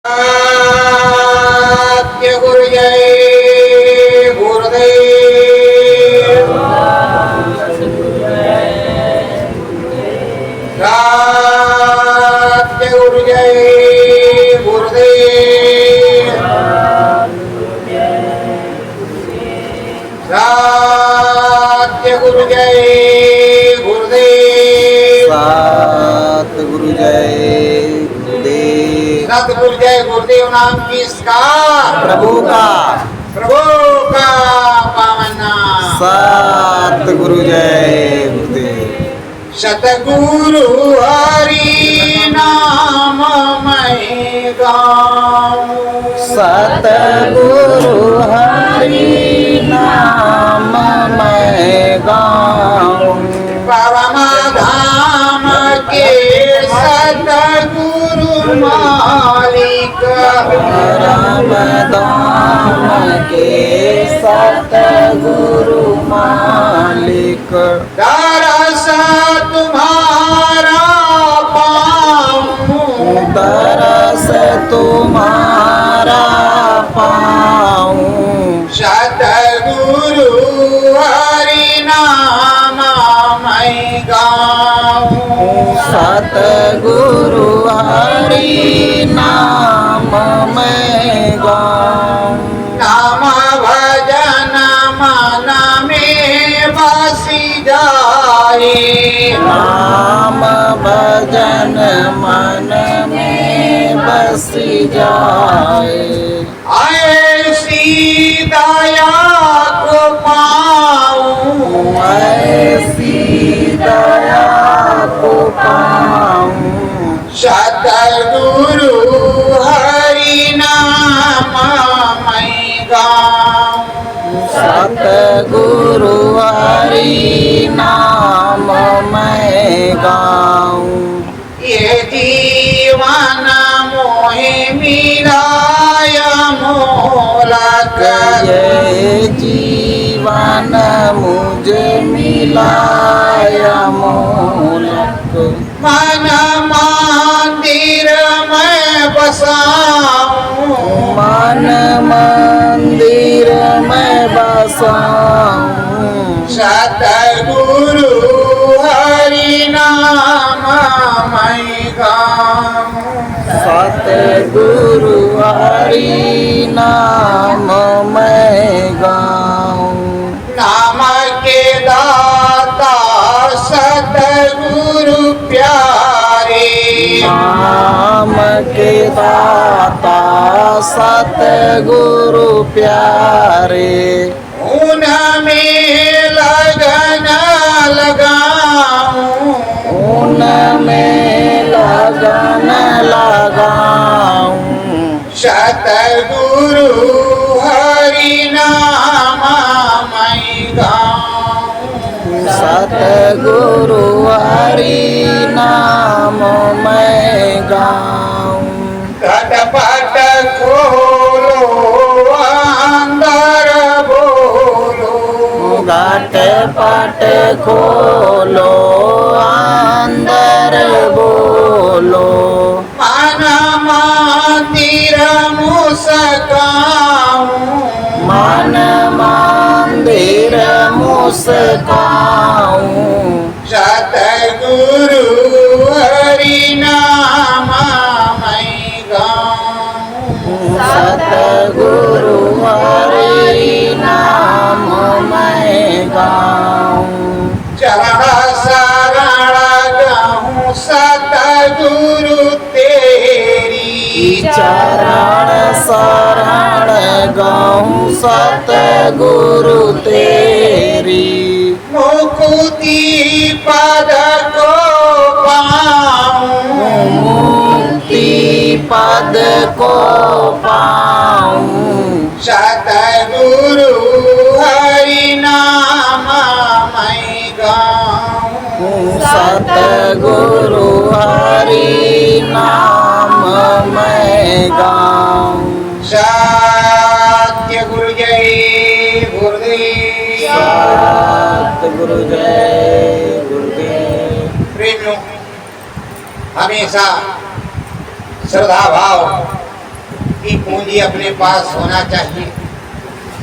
सत्य गुरु जय गुरुदेव। सत्य गुरु जय गुरुदेव। सत्य गुरु जय गुरुदेव। सतगुरु जय गुरुदेव। सतगुरु जय गुरुदेव नाम किसका? प्रभु का पावन नाम। सतगुरु जय गुरुदेव। सतगुरु हरि नाम मैं गाऊं। सतगुरु हरि नाम मैं गाऊं। परम धाम के सतगुरु मालिक। परम धाम के सतगुरु मालिक। दरस तुम्हारा पाऊं। दरस तुम्हारा पाऊं। सतगुरु हरि नाम मैं गाऊं। सतगुरु हरि नाम मैं गाऊं। नाम भजन मन में बसी जाए। नाम भजन मन में बस जाए। ऐसी दया को पाऊं। ऐसी दया को पाऊं। सतगुरु हरि नाम मैं गाऊं। सतगुरु हरि नाम मैं गाऊं। ये जीवन मोहे मिलाय मोलक। ये जीवन मुझे मिलाय मोलक। मन मंदिर में बसाऊं। मन मंदिर में बसाऊं। सतगुरु हरि नाम मैं गाऊं। सतगुरु हरि नाम मैं गाऊं। नाम के दाता सतगुरु प्यारे। नाम के दाता सतगुरु प्यारे। उनमें लगन लगाऊं। उनमें लगन लगाऊं। सतगुरु हरि नाम मैं गाऊं। सतगुरु हरि नाम मैं गाऊं। घटपट खोलो अंदर बोलो। घटपट खोलो अंदर बोलो। मन मंदिर मुस्काऊं। मन मंदिर मुस्काऊं। सतगुरु हरि नाम मैं गाऊं। सतगुरु हरि नाम मैं गाऊं। चरण शरण गाऊं सतगुरु तेरी। चरण शरण गाऊं सतगुरु तेरी। मुक्ति पद को पाऊं। मुक्ति पद को पाऊं। सतगुरु हरि नाम मैं गाऊं। सतगुरु हरि नाम मैं गाऊं। सत्य गुरु जय गुरुदेव। सतगुरु जय गुरुदेव। प्रेमियों, हमेशा श्रद्धा भाव पूंजी अपने पास होना चाहिए।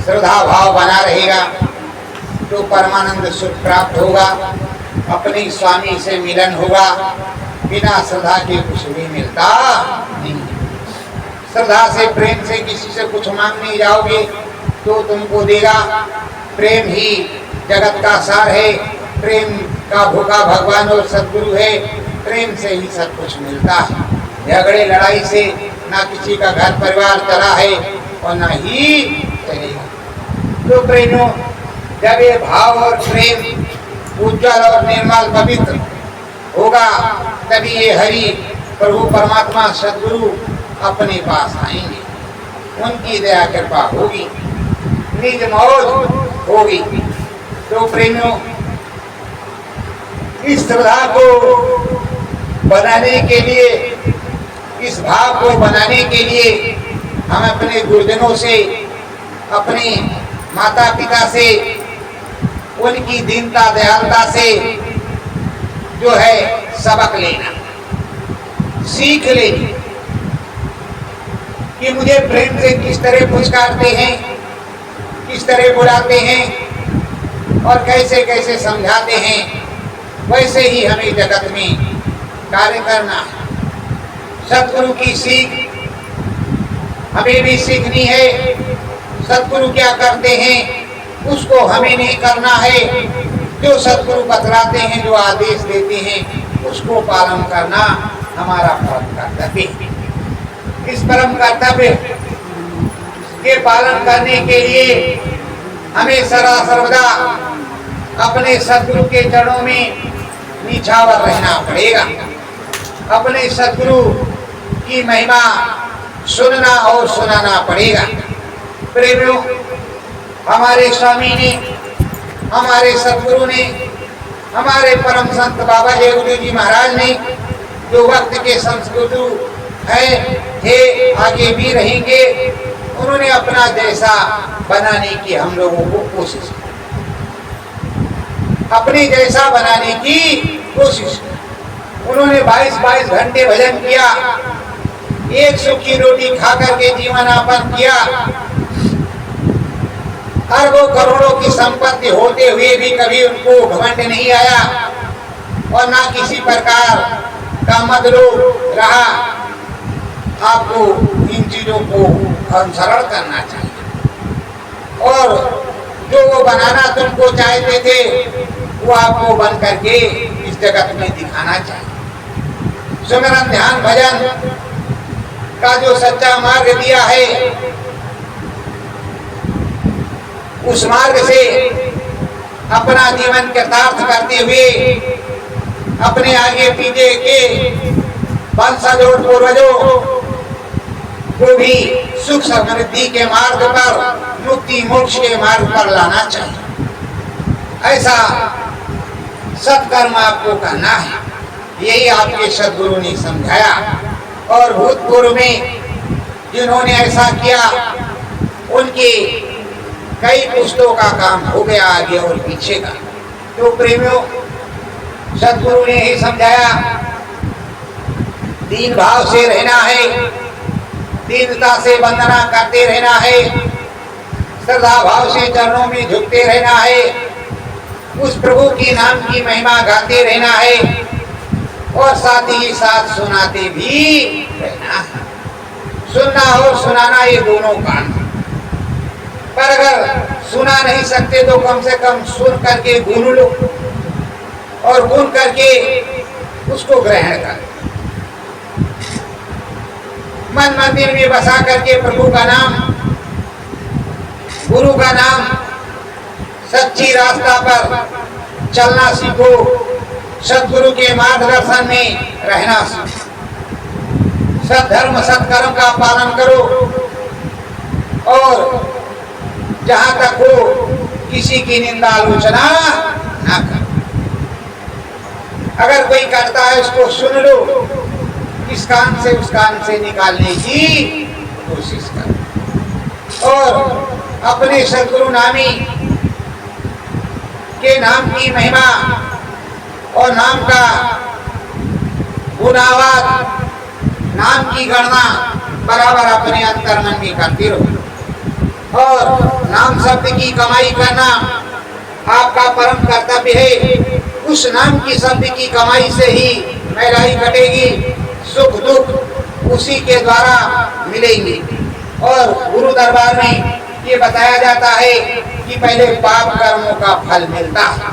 श्रद्धा भाव बना रहेगा तो परमानंद सुख प्राप्त होगा, अपने स्वामी से मिलन होगा। बिना श्रद्धा के कुछ भी मिलता नहीं। श्रद्धा से प्रेम से किसी से कुछ मांगने जाओगे तो तुमको देगा। प्रेम ही जगत का सार है, प्रेम का भूखा भगवान और सद्गुरु है। प्रेम से ही सब कुछ मिलता है। झगड़े लड़ाई से ना किसी का घर परिवार चला है और ना ही चलेगा। तो प्रेमियों, जब ये भाव और प्रेम उज्जवल और निर्मल पवित्र होगा तभी ये हरि प्रभु परमात्मा सद्गुरु अपने पास आएंगे। उनकी दया कृपा होगी, निज मौज होगी। तो प्रेमियों, इस श्रद्धा को बनाने के लिए, इस भाव को बनाने के लिए हम अपने गुरुजनों से, अपने माता पिता से, उनकी दीनता दयालुता से जो है सबक लेना, सीख लेनी कि मुझे प्रेम से किस तरह पुचकारते हैं, किस तरह बुलाते हैं और कैसे कैसे समझाते हैं। वैसे ही हमें जगत में कार्य करना है। सतगुरु की सीख हमें भी सीखनी है। सतगुरु क्या करते हैं उसको हमें नहीं करना है। जो सतगुरु बतलाते हैं, जो आदेश देते हैं, उसको पालन करना हमारा परम कर्तव्य है। इस परम कर्तव्य के पालन करने के लिए हमें सदा सर्वदा अपने सतगुरु के चरणों में निछावर रहना पड़ेगा। अपने सतगुरु की महिमा सुनना और सुनाना पड़ेगा। प्रेमियों, हमारे स्वामी ने, हमारे सतगुरु ने, हमारे परम संत बाबा जय गुरु जी महाराज ने, जो वक्त के संस्कृतु है, थे, आगे भी रहेंगे, उन्होंने अपना जैसा बनाने की हम लोगों को कोशिश की, अपने जैसा बनाने की कोशिश की। उन्होंने 22-22 घंटे भजन किया, एक सूखी रोटी खा करके जीवन यापन किया। अरबों करोड़ों की संपत्ति होते हुए भी कभी उनको घमंड नहीं आया और ना किसी प्रकार का मदलोभ रहा। आपको इन चीजों को अनुसरण करना चाहिए और जो वो बनाना तुमको चाहते थे वो आपको बन करके इस जगत में दिखाना चाहिए। सुमिरन ध्यान भजन का जो सच्चा मार्ग दिया है, उस मार्ग से अपना जीवन कृतार्थ करते हुए अपने आगे पीछे के वंशज और पूर्वजों को भी सुख समृद्धि के मार्ग पर, मुक्ति मोक्ष के मार्ग पर लाना चाहिए। ऐसा सत्कर्म आपको करना है। यही आपके सद्गुरु ने समझाया और भूतपूर्व में जिन्होंने ऐसा किया उनके कई पुस्तकों का काम हो गया आगे और पीछे का। तो प्रेमियों, सद्गुरु ने ही समझाया, दीन भाव से रहना है, दीनता से वंदना करते रहना है, श्रद्धा भाव से चरणों में झुकते रहना है, उस प्रभु की नाम की महिमा गाते रहना है और साथ ही साथ सुनाते भी रहना है। सुनना और सुनाना ये दोनों काम है। पर अगर सुना नहीं सकते तो कम से कम सुन करके गुन लो और गुन करके उसको ग्रहण कर। मन मंदिर में बसा करके प्रभु का नाम, गुरु का नाम, सच्ची रास्ता पर चलना सीखो। सद्गुरु के मार्गदर्शन में रहना सीखो। सद्धर्म सत्कर्म का पालन करो और जहां तक हो किसी की निंदा आलोचना ना करो। अगर कोई करता है उसको सुन लो, इस कान से उस कान से निकालने की कोशिश करो और अपने सद्गुरु नामी के नाम की महिमा और नाम का गुणावाद, नाम की गणना बराबर अपने अंतर मन में करते रहो। और नाम शब्द की कमाई करना आपका परम कर्तव्य है। उस नाम की शब्द की कमाई से ही मैलाई कटेगी, सुख दुख उसी के द्वारा मिलेंगे। और गुरु दरबार में ये बताया जाता है कि पहले पाप कर्मों का फल मिलता है,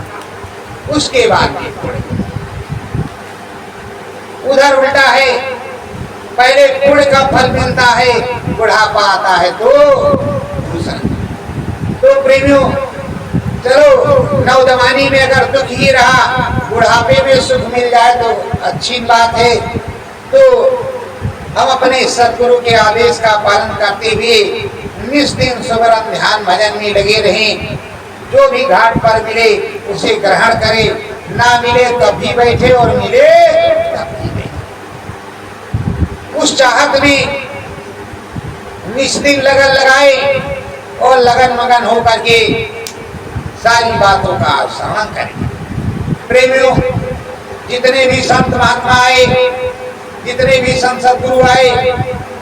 उसके बाद उधर उल्टा है, पहले पुण्य का फल मिलता है, बुढ़ापा आता है तो दूसरा। तो प्रेमियों, चलो नौजवानी में अगर दुख ही रहा, बुढ़ापे में सुख मिल जाए तो अच्छी बात है। तो हम अपने सदगुरु के आदेश का पालन करते हुए निस्दिन सुमरन ध्यान भजन में लगे रहें। जो भी घाट पर मिले उसे ग्रहण करें, ना मिले तब भी बैठे और मिले तब भी बैठे। उस चाहत में निस्दिन लगन लगाए और लगन मगन होकर के सारी बातों का श्रवण करें। प्रेमियों, जितने भी संत महात्मा आए, जितने भी संत सद्गुरु आए,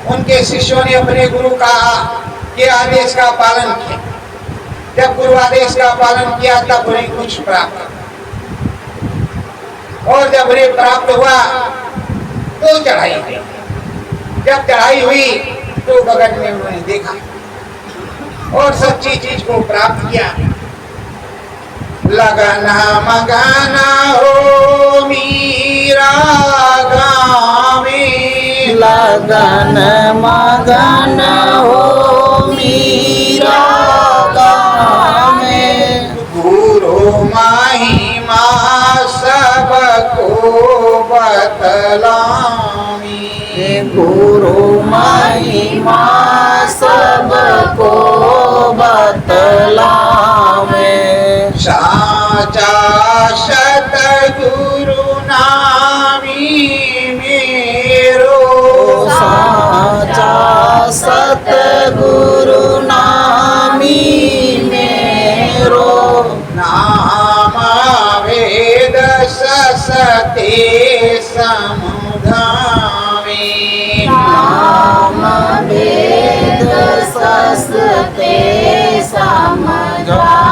उनके शिष्यों ने अपने गुरु के आदेश का पालन किया। जब गुरु आदेश का पालन किया तब उन्हें कुछ प्राप्त, और जब उन्हें प्राप्त हुआ तो चढ़ाई हुई। जब चढ़ाई हुई तो गगन में उन्होंने देखा और सच्ची चीज को प्राप्त किया। लगना मगाना हो मीरा गावे, लगन मगन हो मीरा गावे। गुरु महिमा सबको बतलावी, गुरु महिमा सबको बतलावे। साचा सतगुरु नामी मेरो, साचा सतगुरु नामी मेरो। नाम वेद ससते समुधावे, नाम वेद ससते समझावे।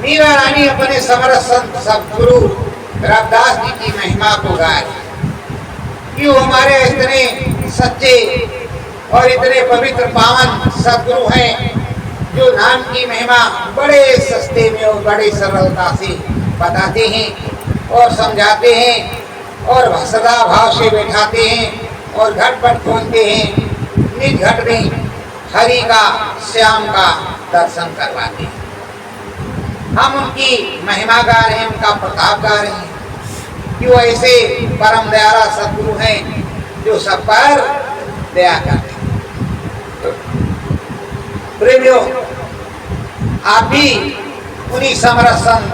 मीरा रानी अपने समरथ संत सद्गुरु रविदास जी की महिमा को गाए कि वो हमारे इतने सच्चे और इतने पवित्र पावन सद्गुरु हैं, जो नाम की महिमा बड़े सस्ते में और बड़े सरलता से बताते हैं और समझाते हैं और सदा भाव से बैठाते हैं और घटपट खोलते हैं। निज घट में हरि का, श्याम का दर्शन करवाते हैं। हम उनकी महिमा गा रहे हैं, उनका प्रताप गा रहे हैं कि वो ऐसे परम दयाला सद्गुरु हैं जो सब पर दया करते हैं। प्रेमियों, आप भी उन्हीं समरथ संत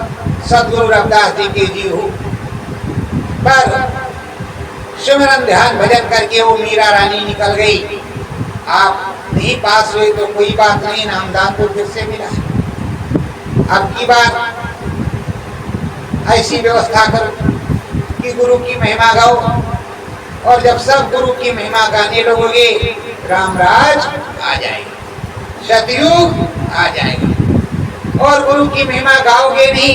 सद्गुरु रविदास जी के जीव हो। पर सुमिरन ध्यान भजन करके वो मीरा रानी निकल गई। आप नहीं पास हुए तो कोई बात नहीं, नामदान तो फिर से मिला है। अब की बार ऐसी व्यवस्था करो कि गुरु की महिमा गाओ, और जब सब गुरु की महिमा गाने लगोगे राम राज आ जाएगा, सतयुग आ जाएगा। और गुरु की महिमा गाओगे नहीं,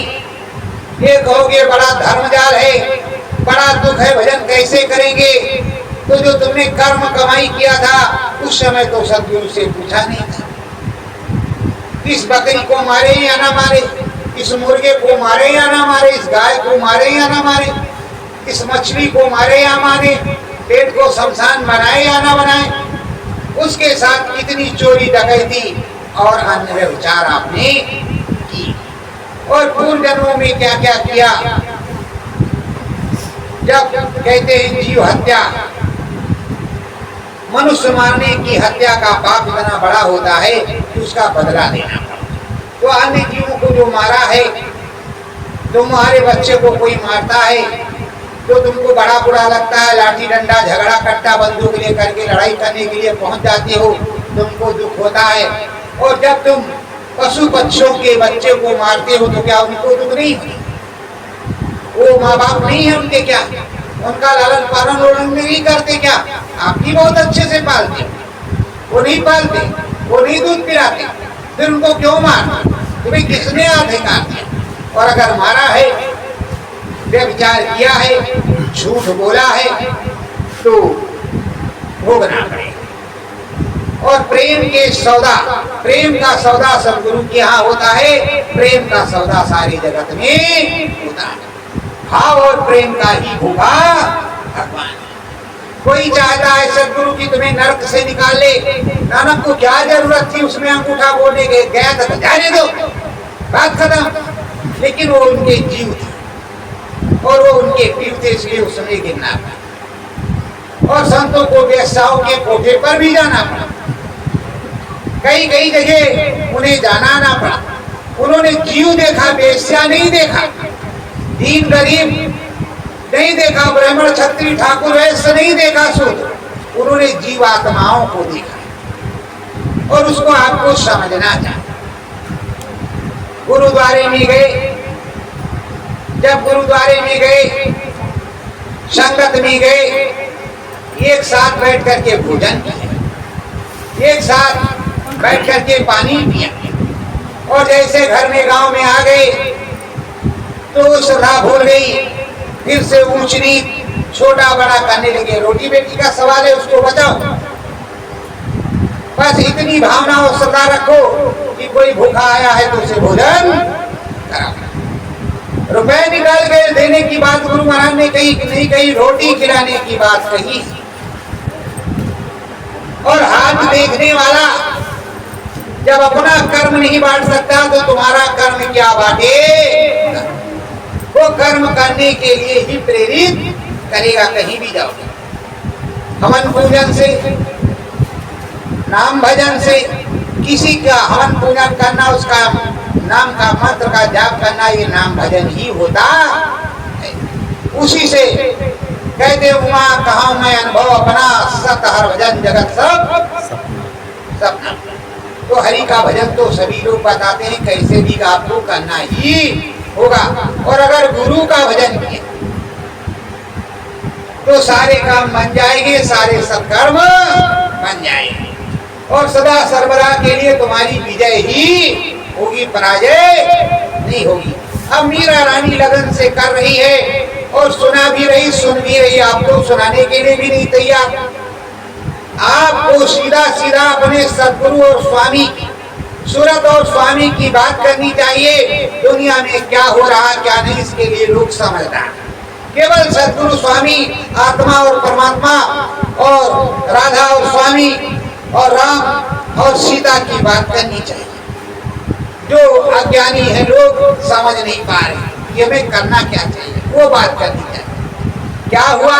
ये कहोगे बड़ा धर्मजाल है, बड़ा दुख है, भजन कैसे करेंगे। तो जो तुमने कर्म कमाई किया था उस समय तो सद्गुरु से पूछा नहीं था। इस बकरी को मारे या ना मारे, इस मुर्गे को मारे या ना मारे, इस गाय को मारे या ना मारे, इस मछली को मारे या मारे, पेट को शमशान बनाए या ना बनाए, उसके साथ कितनी चोरी डकैती और अन्य व्यभिचार आपने की, और पूर्व जन्मों में क्या क्या किया। जब कहते हैं जीव हत्या, मनुष्य मारने की हत्या का पाप इतना बड़ा होता है कि उसका बदला देना पड़ता। तो अन्य जीवों को जो मारा है, तुम्हारे बच्चे को कोई मारता है तो तुमको बड़ा बुरा लगता है, लाठी डंडा झगड़ा कट्टा बंदूक लेकर के लड़ाई करने के लिए पहुंच जाते हो, तुमको दुख होता है। और जब तुम पशु पक्षियों के बच्चे को मारते हो तो क्या उनको दुख नहीं होता? वो माँ बाप नहीं है उनके क्या? उनका लालन पालन उन्होंने नहीं करते क्या? आप भी बहुत अच्छे से पालते, वो नहीं पालते, वो नहीं दूध पिलाते, फिर उनको क्यों मारते? तुम्हें किसने अधिकार दिया? और अगर मारा है, व्यभिचार किया है, झूठ बोला है, तो भोगना पड़ेगा। और प्रेम के सौदा, प्रेम का सौदा सदगुरु के यहाँ होता है, प्रेम का सौदा सारे जगत में होता है। भाव और प्रेम का ही होगा भगवान। कोई चाहता है सदगुरु की तुम्हें नरक से निकाल ले, नानक को क्या जरूरत थी उसमें अंगूठा बोलने के, गया तो जाने दो, बात खत्म। लेकिन वो उनके जीव थे और वो उनके पीव थे, इसलिए उसमें गिरना पड़ा। और संतों को वेश्याओं के कोठे पर भी जाना पड़ा, कई कई जगह उन्हें जाना ना पड़ा। उन्होंने जीव देखा, वेश्या नहीं देखा, दीन गरीब नहीं देखा, ब्राह्मण क्षत्रिय ठाकुर वैश्य नहीं देखा, शूद्र, उन्होंने जीवात्माओं को देखा और उसको आपको समझना चाहिए। गुरुद्वारे में गए, जब गुरुद्वारे में गए, संगत में गए, एक साथ बैठ करके भोजन किया, एक साथ बैठ करके पानी पिया, और जैसे घर में गांव में आ गए तो श्रद्धा भूल गई, फिर से ऊंच नीच छोटा बड़ा करने लगे। रोटी बेटी का सवाल है, उसको बचाओ, बस इतनी भावना और श्रद्धा रखो कि कोई भूखा आया है तो उसे भोजन कराओ। रुपए निकाल के देने की बात गुरु महाराज ने कही कि नहीं कही, रोटी खिलाने की बात कही। और हाथ देखने वाला जब अपना कर्म नहीं बांट सकता तो तुम्हारा कर्म क्या बांटे? वो कर्म करने के लिए ही प्रेरित करेगा। कहीं भी जाओ, हवन पूजन से, नाम भजन से, किसी का हवन पूजन करना, उसका नाम का मंत्र का जाप करना, ये नाम भजन ही होता है। उसी से कहते उमा कहा मैं अनुभव अपना, सत हर भजन जगत सब सपना। तो हरि का भजन तो सभी लोग बताते हैं, कैसे भी आपको करना ही होगा। और अगर गुरु का भजन किया तो सारे काम बन जाएंगे, सारे सत्कर्म बन जाएंगे, और सदा सर्वदा के लिए तुम्हारी विजय ही होगी, पराजय नहीं होगी। अब मीरा रानी लगन से कर रही है और सुना भी रही, सुन भी रही, आपको सुनाने के लिए भी नहीं तैयार। आपको सीधा सीधा अपने सदगुरु और स्वामी, सूरत और स्वामी की बात करनी चाहिए। दुनिया में क्या हो रहा क्या नहीं, इसके लिए लोग समझदार। केवल सदगुरु स्वामी, आत्मा और परमात्मा, और राधा और स्वामी, और राम और सीता की बात करनी चाहिए। जो अज्ञानी है लोग समझ नहीं पा रहे ये हमें करना क्या चाहिए, वो बात करनी चाहिए। क्या हुआ,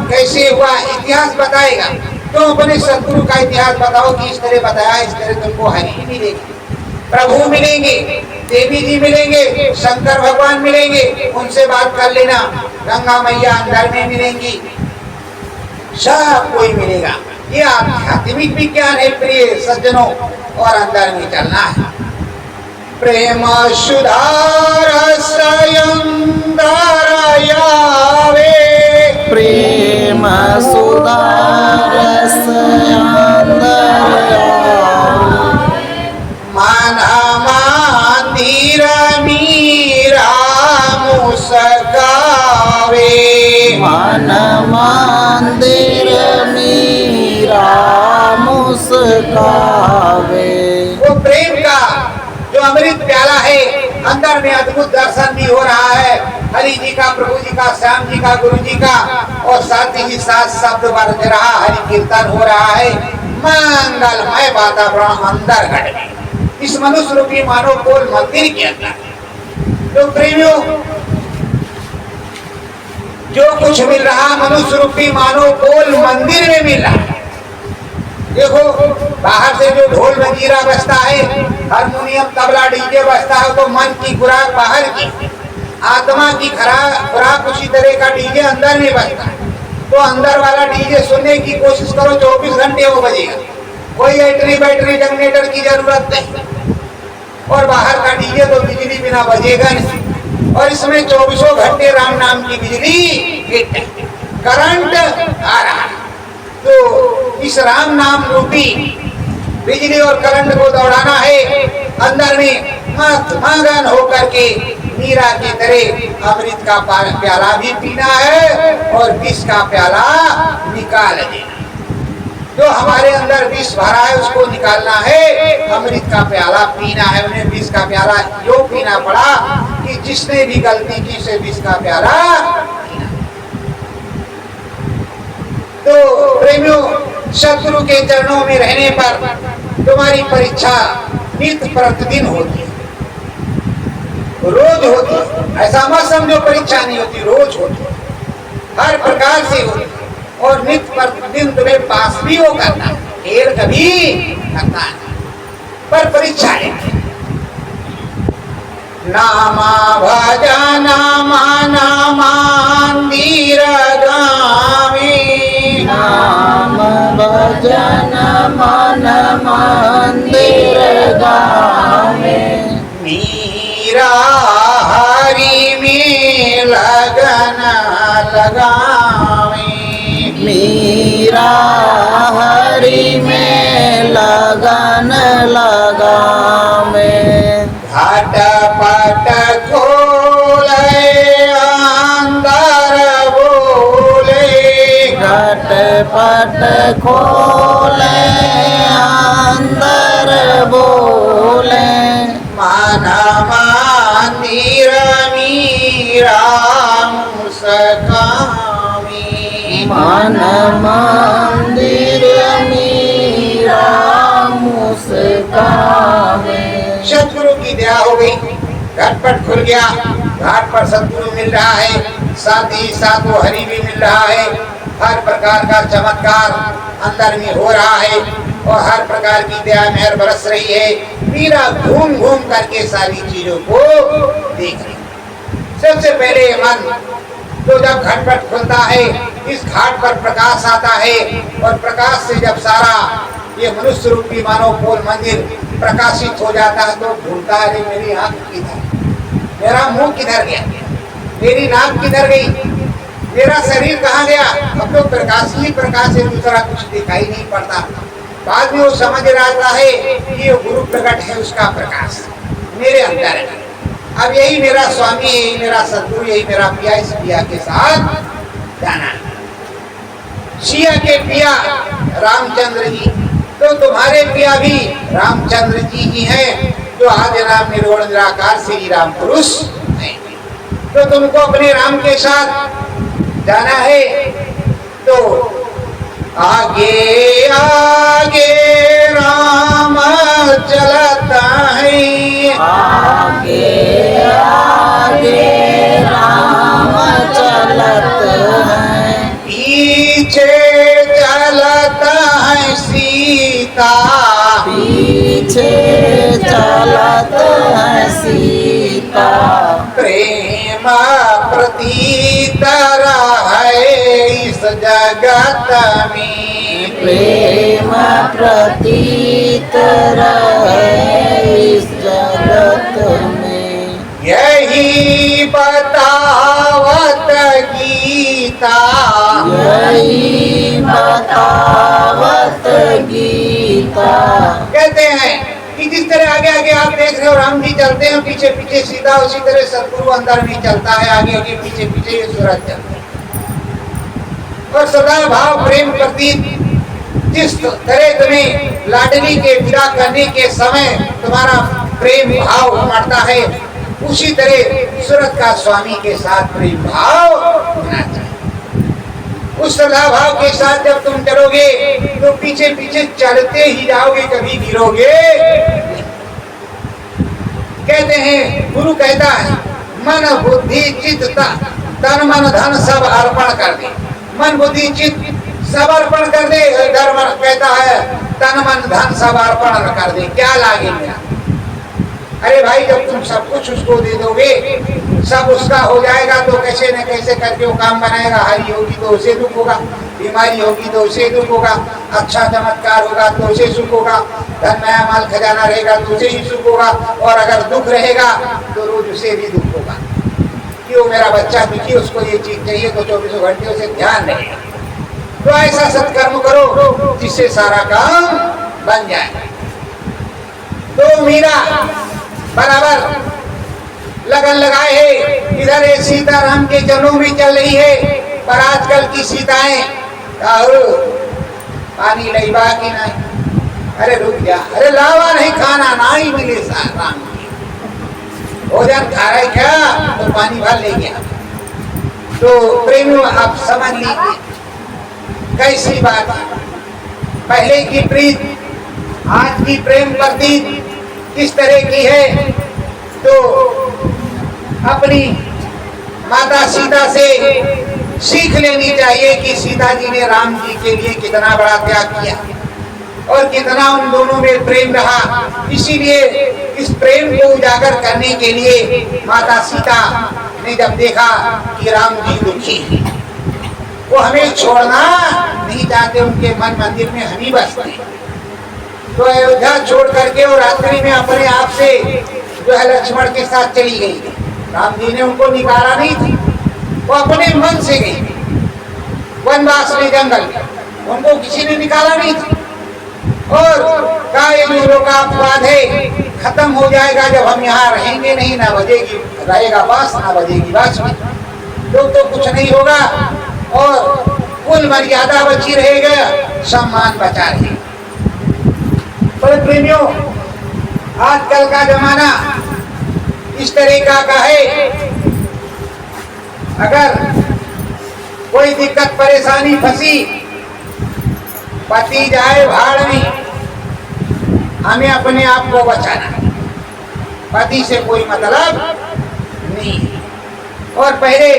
कैसे हुआ, इतिहास बताएगा। तो अपने सदगुरु का इतिहास बताओ कि इस तरह बताया, इस तरह तुमको हरि मिलेगी, प्रभु मिलेंगे, देवी जी मिलेंगे, शंकर भगवान मिलेंगे, उनसे बात कर लेना। गंगा मैया अंदर में मिलेंगी, सब कोई मिलेगा। ये आध्यात्मिक विज्ञान है प्रिय सज्जनों, और अंदर में चलना है। प्रेम सुधार स्वयं धारायावे, प्रेम सुधार स्वयं मन मंदिर मीरा मुस्कावे, मन मंदिर मीरा मुस्कावे। वो प्रेम का जो अमृत प्याला है, अंदर में अद्भुत दर्शन भी हो रहा है, हरि जी का, प्रभु जी का, श्याम जी का, गुरु जी का, और साथ ही साथ शब्द बरत रहा, हरि कीर्तन हो रहा है, मंगलमय वातावरण अंदर घट गया इस मनुष्य रूपी मानव कोल मंदिर के अंदर। तो प्रेमियों, जो कुछ मिल रहा मनुष्य रूपी मानव कोल मंदिर में मिल रहा है। देखो बाहर से जो ढोल मंजीरा बजता है, हारमोनियम तबला डीजे बजता है, तो मन की खुराक बाहर की, आत्मा की खुराक उसी तरह का डीजे अंदर में बजता है। तो अंदर वाला डीजे सुनने की कोशिश करो, 24 घंटे वो बजेगा, कोई बैटरी जनरेटर की जरूरत नहीं। और बाहर का डीजे तो बिजली बिना बजेगा नहीं, और इसमें 24 घंटे राम नाम की बिजली हिट है। करंट आ रहा है। तो इस राम नाम रूपी बिजली और करंट को दौड़ाना है, अंदर में मगन होकर के मीरा की तरह अमृत का प्याला भी पीना है और विष का प्याला निकाल देना। जो हमारे अंदर विष भरा है उसको निकालना है, अमृत का प्याला पीना है। उन्हें विष का प्याला क्यों पीना पड़ा कि जिसने भी गलती की से विष का प्याला पीना। तो प्रेमियों, शत्रु के चरणों में रहने पर तुम्हारी परीक्षा नित्य प्रतिदिन होती है, रोज होती है। ऐसा मत समझो परीक्षा नहीं होती, रोज होती है, हर प्रकार से होती है और नित्य प्रतिदिन तुम्हें पास भी हो करना, फेल कभी करना नहीं, पर परीक्षा लेते हैं। नामा भजन मन मंदिर गावे, नाम भजन मन मंदिर गावे, मीरा हरि में लगन लगावे, मीरा हरि में लगन लगावे, घाट पट खोले अंदर बोले, घट पट खोले अंदर बोले, मन मंदिर मीरा मुस्कामी, मन मंदिर मीरा मुस्कावे। शत्रु की दया हो गई, घटपट खुल गया, घाट पर शत्रु मिल रहा है, साथ ही साथ वो हरि भी मिल रहा है। हर प्रकार का चमत्कार अंदर में हो रहा है और हर प्रकार की दया मेहर बरस रही है। मीरा घूम घूम करके सारी चीजों को देख रही। सबसे पहले मन तो जब घटपट खुलता है, इस घाट पर प्रकाश आता है और प्रकाश से जब सारा ये मनुष्य रूपी मानव पोल मंदिर प्रकाशित हो जाता है तो ढूंढता है मेरी आंख किधर, मेरा मुंह किधर गया, मेरी नाक किधर गई, मेरा शरीर कहाँ गया। अब तो प्रकाश ही प्रकाश है, दूसरा कुछ दिखाई नहीं पड़ता। बाद में वो समझ रहा है कि ये गुरु प्रकट है, उसका प्रकाश मेरे अंदर है। अब यही मेरा स्वामी, यही मेरा सद्गुरु, यही मेरा पिया, इस पिया के साथ जाना है। सिया के पिया रामचंद्र जी, तो तुम्हारे पिया भी रामचंद्र जी ही हैं, जो आदि नाम निर्गुण निराकार श्री राम पुरुष हैं। तो तुमको अपने राम के साथ जाना है। तो आगे आगे राम चलता है, आगे आगे राम चलत है, पीछे चलता है सीता, पीछे चलत है सीता, प्रेम प्रतीत है इस जगत में, प्रेम प्रतीत रहे इस जगत में, यही बतावत गीता, यही बतावत गीता। कहते हैं कि जिस तरह आगे आगे आप देख रहे हो राम जी चलते हैं, पीछे पीछे सीता, उसी तरह सतगुरु अंदर भी चलता है, आगे आगे पीछे पीछे ये सूरज चलते हैं। और सदा भाव प्रेम प्रतीत जिस तरह तुम्हें लाडली के विदा करने के समय तुम्हारा प्रेम भाव उमड़ता है, उसी तरह सूरत का स्वामी के साथ प्रेम भाव होना चाहिए। उस सदा भाव के साथ जब तुम चलोगे तो पीछे पीछे चलते ही जाओगे, कभी गिरोगे। कहते हैं, गुरु कहता है मन बुद्धि चित्त तन मन धन सब अर्पण कर दे, मन बुद्धि चित्त सब अर्पण कर दे। धर्म कहता है तन मन धन सब अर्पण कर दे, क्या लागे मेरा। अरे भाई, जब तुम सब कुछ उसको दे दोगे, सब उसका हो जाएगा, तो कैसे न कैसे करके वो काम बनाएगा। हारी होगी तो उसे दुख होगा, बीमारी होगी तो उसे दुख होगा, अच्छा चमत्कार होगा तो उसे सुख होगा, धन नया माल खजाना रहेगा तो उसे ही सुख होगा, और अगर दुख रहेगा तो रोज उसे भी दुख होगा। कि वो मेरा बच्चा दुखी, उसको ये चीज चाहिए तो 24 घंटे उसे ध्यान रहेगा। तो ऐसा सत्कर्म करो जिससे सारा काम बन जाए। तो मीरा बराबर लगन लगाए है, इधर ये सीताराम के चरणों में चल रही है। पर आजकल की सीताएं पानी लईबा की नहीं, अरे रुक जा, अरे लावा नहीं खाना ना ही मिले राम की, भोजन खा रहे क्या तो पानी भर ले गया। तो प्रेमियों आप समझ लीजिए कैसी बात है, पहले की प्रीत आज की प्रेम प्रतीत किस तरह की है। तो अपनी माता सीता से सीख लेनी चाहिए कि सीता जी ने राम जी के लिए कितना बड़ा त्याग किया और कितना उन दोनों में प्रेम रहा। इसीलिए इस प्रेम को उजागर करने के लिए माता सीता ने जब देखा कि राम जी दुखी हैं, वो हमें छोड़ना नहीं चाहते, उनके मन मंदिर में हम ही बसते, तो अयोध्या छोड़ करके और रात्रि में अपने आप से जो है लक्ष्मण के साथ चली गई। राम जी ने उनको निकाला नहीं थी, वो अपने मन से गई वनवास में जंगल में, उनको किसी ने निकाला नहीं था। और का ये जो का अपराध है खत्म हो जाएगा जब हम यहाँ रहेंगे नहीं, ना बजेगी रहेगा बांस ना बजेगी बांसुरी, तो कुछ नहीं होगा और कुल मर्यादा बची रहेगा, सम्मान बचा रहेगा। तो प्रेमियों आजकल का जमाना इस तरीका का है, अगर कोई दिक्कत परेशानी फंसी, पति जाए भाड़ में, हमें अपने आप को बचाना, पति से कोई मतलब नहीं। और पहले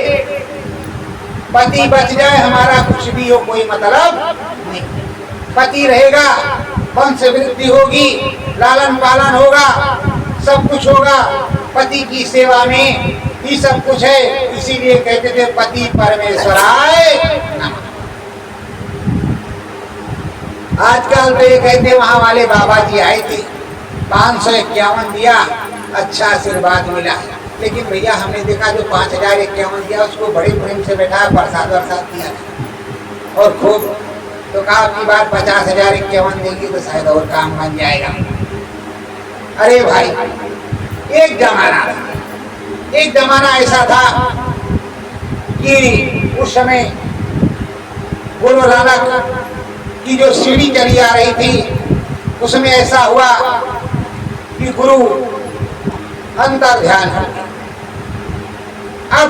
पति बच जाए हमारा कुछ भी हो कोई मतलब नहीं, पति रहेगा वंश वृद्धि होगी, लालन पालन होगा, सब कुछ होगा, पति की सेवा में ही सब कुछ है। इसीलिए कहते थे पति परमेश्वराय नमः। आजकल तो ये कहते वहां वाले बाबा जी आए थे, 551 दिया, अच्छा आशीर्वाद मिला, लेकिन भैया हमने देखा जो 5051 दिया उसको बड़े प्रेम से बैठा प्रसाद वरसाद दिया और खूब, तो कहा की बार 50,051 देंगी तो शायद और काम बन जाएगा। अरे भाई एक जमाना ऐसा था कि उस समय गुरु नानक की जो सीढ़ी चली आ रही थी उसमें ऐसा हुआ कि गुरु अंतर ध्यान हो गया। अब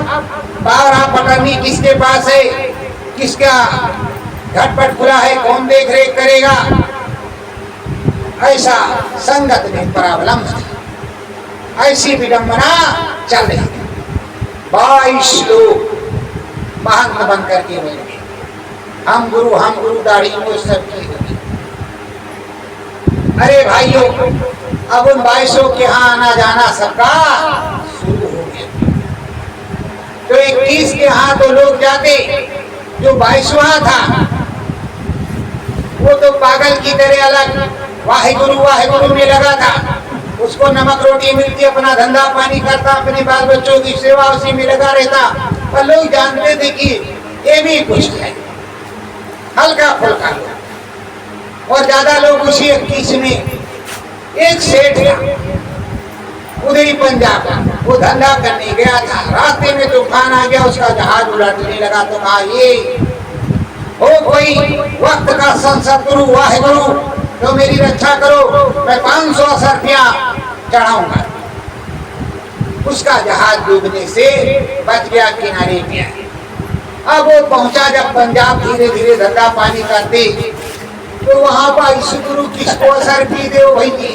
बारह पटरनी किसके पास है, किसका झटपट खुला है, कौन देख रेख करेगा, ऐसा संगत में परावलंब था, ऐसी विडंबना चल रही थी। 22 लोग महंत बन करके बैठ गए, हम गुरु दाढ़ी को सब की गई। अरे भाइयों अब उन 22 के यहाँ आना जाना सबका शुरू हो गया। तो 21 के यहाँ तो लोग जाते, जो 22वां था वो तो पागल की तरह अलग वाहिगुरु में लगा था, उसको नमक रोटी मिलती, अपना धंधा पानी करता, अपने बाल बच्चों की सेवा उसी में लगा रहता। पर लोग जानते थे कि ये भी कुछ है, हल्का फुल्का। और ज्यादा लोग उसी 21 में एक सेठ था उधर ही पंजाब, वो धंधा करने गया था, रास्ते में तूफान आ गया, उसका जहाज उलटने लगा। तो कहा ये हो कोई वक्त का संसद गुरु वाहिगुरु तो मेरी रक्षा करो, मैं 500 रुपया चढ़ाऊंगा। उसका जहाज डूबने से बच गया, किनारे पे आया। अब वो पहुंचा जब पंजाब, धीरे धीरे धंधा पानी करते, तो वहां पर 22 गुरु किसको असर की दे वही की।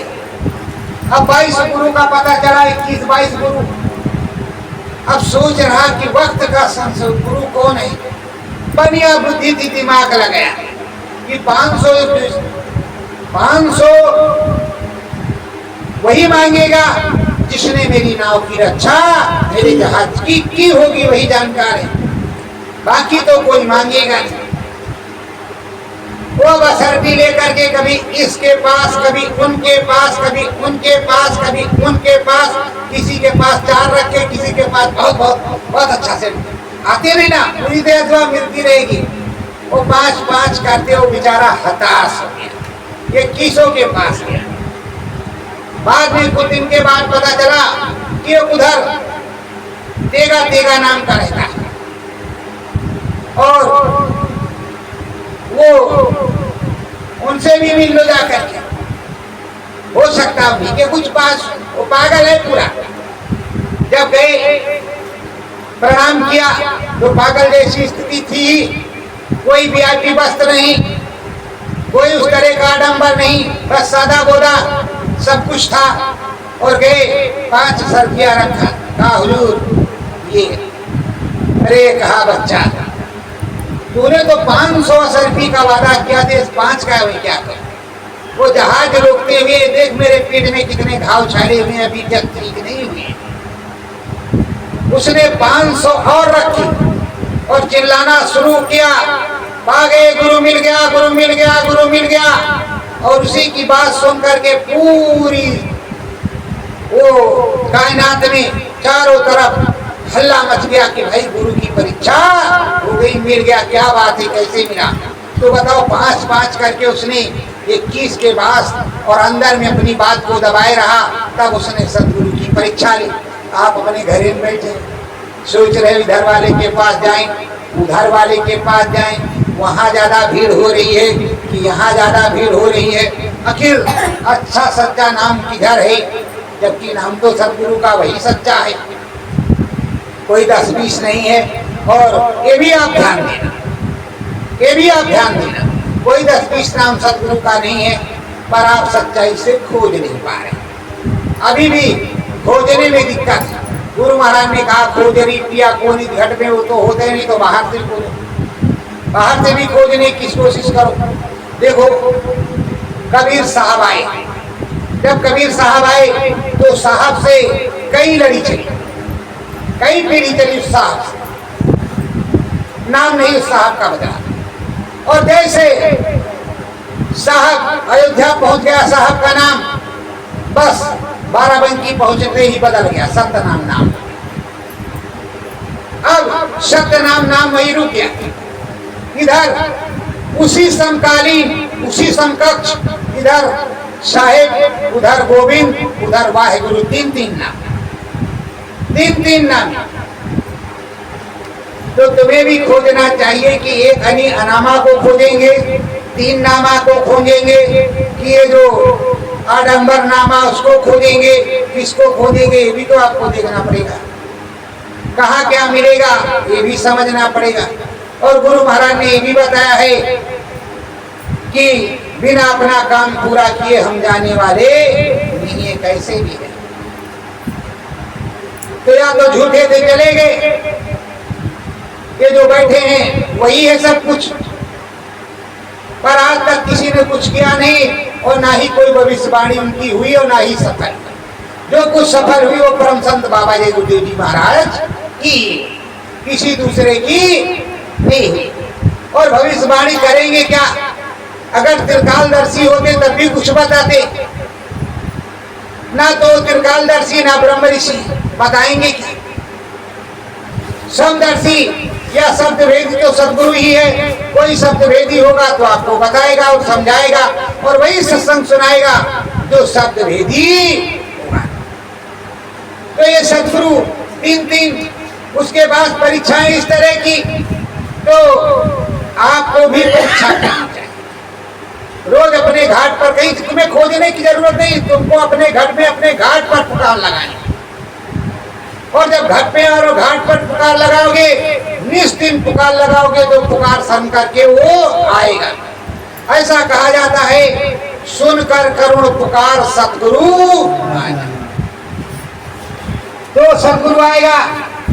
अब 22 गुरु का पता चला, 21-22 गुरु। अब सोच रहा कि वक्त का संसद गुरु कौन है, बढ़िया बुद्धि थी, दिमाग लगाया कि 500 वही मांगेगा जिसने मेरी नाव की रक्षा, मेरे जहाज की होगी, वही जानकार है, बाकी तो कोई मांगेगा नहीं। वो बसर्ती लेकर के कभी इसके पास, कभी उनके पास, कभी उनके पास, कभी उनके पास, किसी के पास 4 रखे, किसी के पास बहुत बहुत बहुत अच्छा से आते नहीं ना, पूरी देर दुआ मिलती रहेगी। वो 5-5 करते वो बेचारा हताश हो गया, ये किसों के पास गया। बाद में कुछ दिन के बाद पता चला कि उधर तेगा तेगा नाम का रहता है और वो उनसे भी मिल लो जाकर के, हो सकता उन्हीं के कुछ पास। वो पागल है पूरा। जब गए प्रणाम किया तो पागल जैसी स्थिति थी, कोई वीआईपी वस्त्र नहीं, कोई उस तरह का आडंबर नहीं, बस सादा बोदा सब कुछ था। और गए 5 सर्फिया रखा, कहा हुजूर ये। अरे कहा बच्चा तूने तो 500 सर्फी का वादा किया थे, 5 का मैं क्या करूं। वो जहाज रोकते हुए देख मेरे पेट में कितने घाव छाड़े हुए, अभी तक ठीक नहीं हुए। उसने 500 और रखी और चिल्लाना शुरू किया, भागे गुरु मिल गया, गुरु मिल गया, गुरु मिल गया। और उसी की बात सुन करके पूरी वो कायनात में चारों तरफ हल्ला मच गया कि भाई गुरु की परीक्षा हो गई, मिल गया। क्या बात है, कैसे मिला? तो बताओ 5-5 करके उसने 21 के पास और अंदर में अपनी बात को दबाए रहा, तब उसने सदगुरु की परीक्षा ली। आप अपने घर में बैठे सोच रहे इधर वाले के पास जाएं, उधर वाले के पास जाएं, वहाँ ज्यादा भीड़ हो रही है कि यहाँ ज्यादा भीड़ हो रही है। आखिर अच्छा सच्चा नाम किधर है, जबकि नाम तो सदगुरु का वही सच्चा है, कोई 10-20 नहीं है। और ये भी आप ध्यान देना, ये भी आप ध्यान देना, कोई 10-20 नाम सदगुरु का नहीं है, पर आप सच्चाई से खोज नहीं पा रहे। अभी भी खोजने में दिक्कत है। गुरु महाराज ने कहा खोजरी पिया कोनी घट में, वो तो होते नहीं, तो बाहर से खोजो, बाहर से भी खोजने की कोशिश करो। देखो कबीर साहब आए, जब कबीर साहब आए तो साहब से कई लड़ी चली, कई पीढ़ी चली उस साहब से, नाम नहीं उस साहब का बदला। और जैसे साहब अयोध्या पहुंच गया, साहब का नाम बस बाराबंकी पहुंचते ही बदल गया, सत्यनाम नाम। अब सत्यनाम नाम वही रुक गया। इधर उसी समकालीन, उसी समकक्ष, इधर साहेब, उधर गोविंद, उधर वाहेगुरु, 3-3 नाम, 3-3 नाम। तो तुम्हें भी खोजना चाहिए कि एक अनी अनामा को खोजेंगे, 3 नामा को खोजेंगे, कि ये जो आडंबर नामा उसको खोजेंगे, किसको खोजेंगे, ये भी तो आपको देखना पड़ेगा। कहाँ क्या मिलेगा ये भी समझना पड़ेगा। और गुरु महाराज ने ये भी बताया है कि बिना अपना काम पूरा किए हम जाने वाले नहीं है, कैसे भी है। तो या तो झूठे से चले गए, ये जो बैठे हैं वही है सब कुछ, पर आज तक किसी ने कुछ किया नहीं, और ना ही कोई भविष्यवाणी उनकी हुई और ना ही सफल। जो कुछ सफल हुई वो परम संत बाबा जय गुरुदेव जी महाराज की, किसी दूसरे की नहीं हुई। और भविष्यवाणी करेंगे क्या? अगर त्रिकालदर्शी होते तब भी कुछ बताते, ना तो त्रिकालदर्शी ना ब्रह्म ऋषि, बताएंगे क्या? समदर्शी या शब्द भेदी तो सदगुरु ही है, कोई शब्द भेदी होगा तो आपको बताएगा और समझाएगा, और वही सत्संग सुनाएगा जो शब्द भेदी होगा। तो ये सदगुरु 3-3, उसके बाद परीक्षाएं इस तरह की, तो आपको भी परीक्षा करनी चाहिए। रोज अपने घाट पर, कहीं तुम्हें खोजने की जरूरत नहीं, तुमको अपने घर में अपने घाट पर पुकार लगानी। और जब घर पे और घाट पर पुकार लगाओगे, निश्चिंत पुकार लगाओगे, तो पुकार सुन करके वो आएगा। ऐसा कहा जाता है, सुनकर करुण पुकार सतगुरु आएगा। तो सतगुरु आएगा,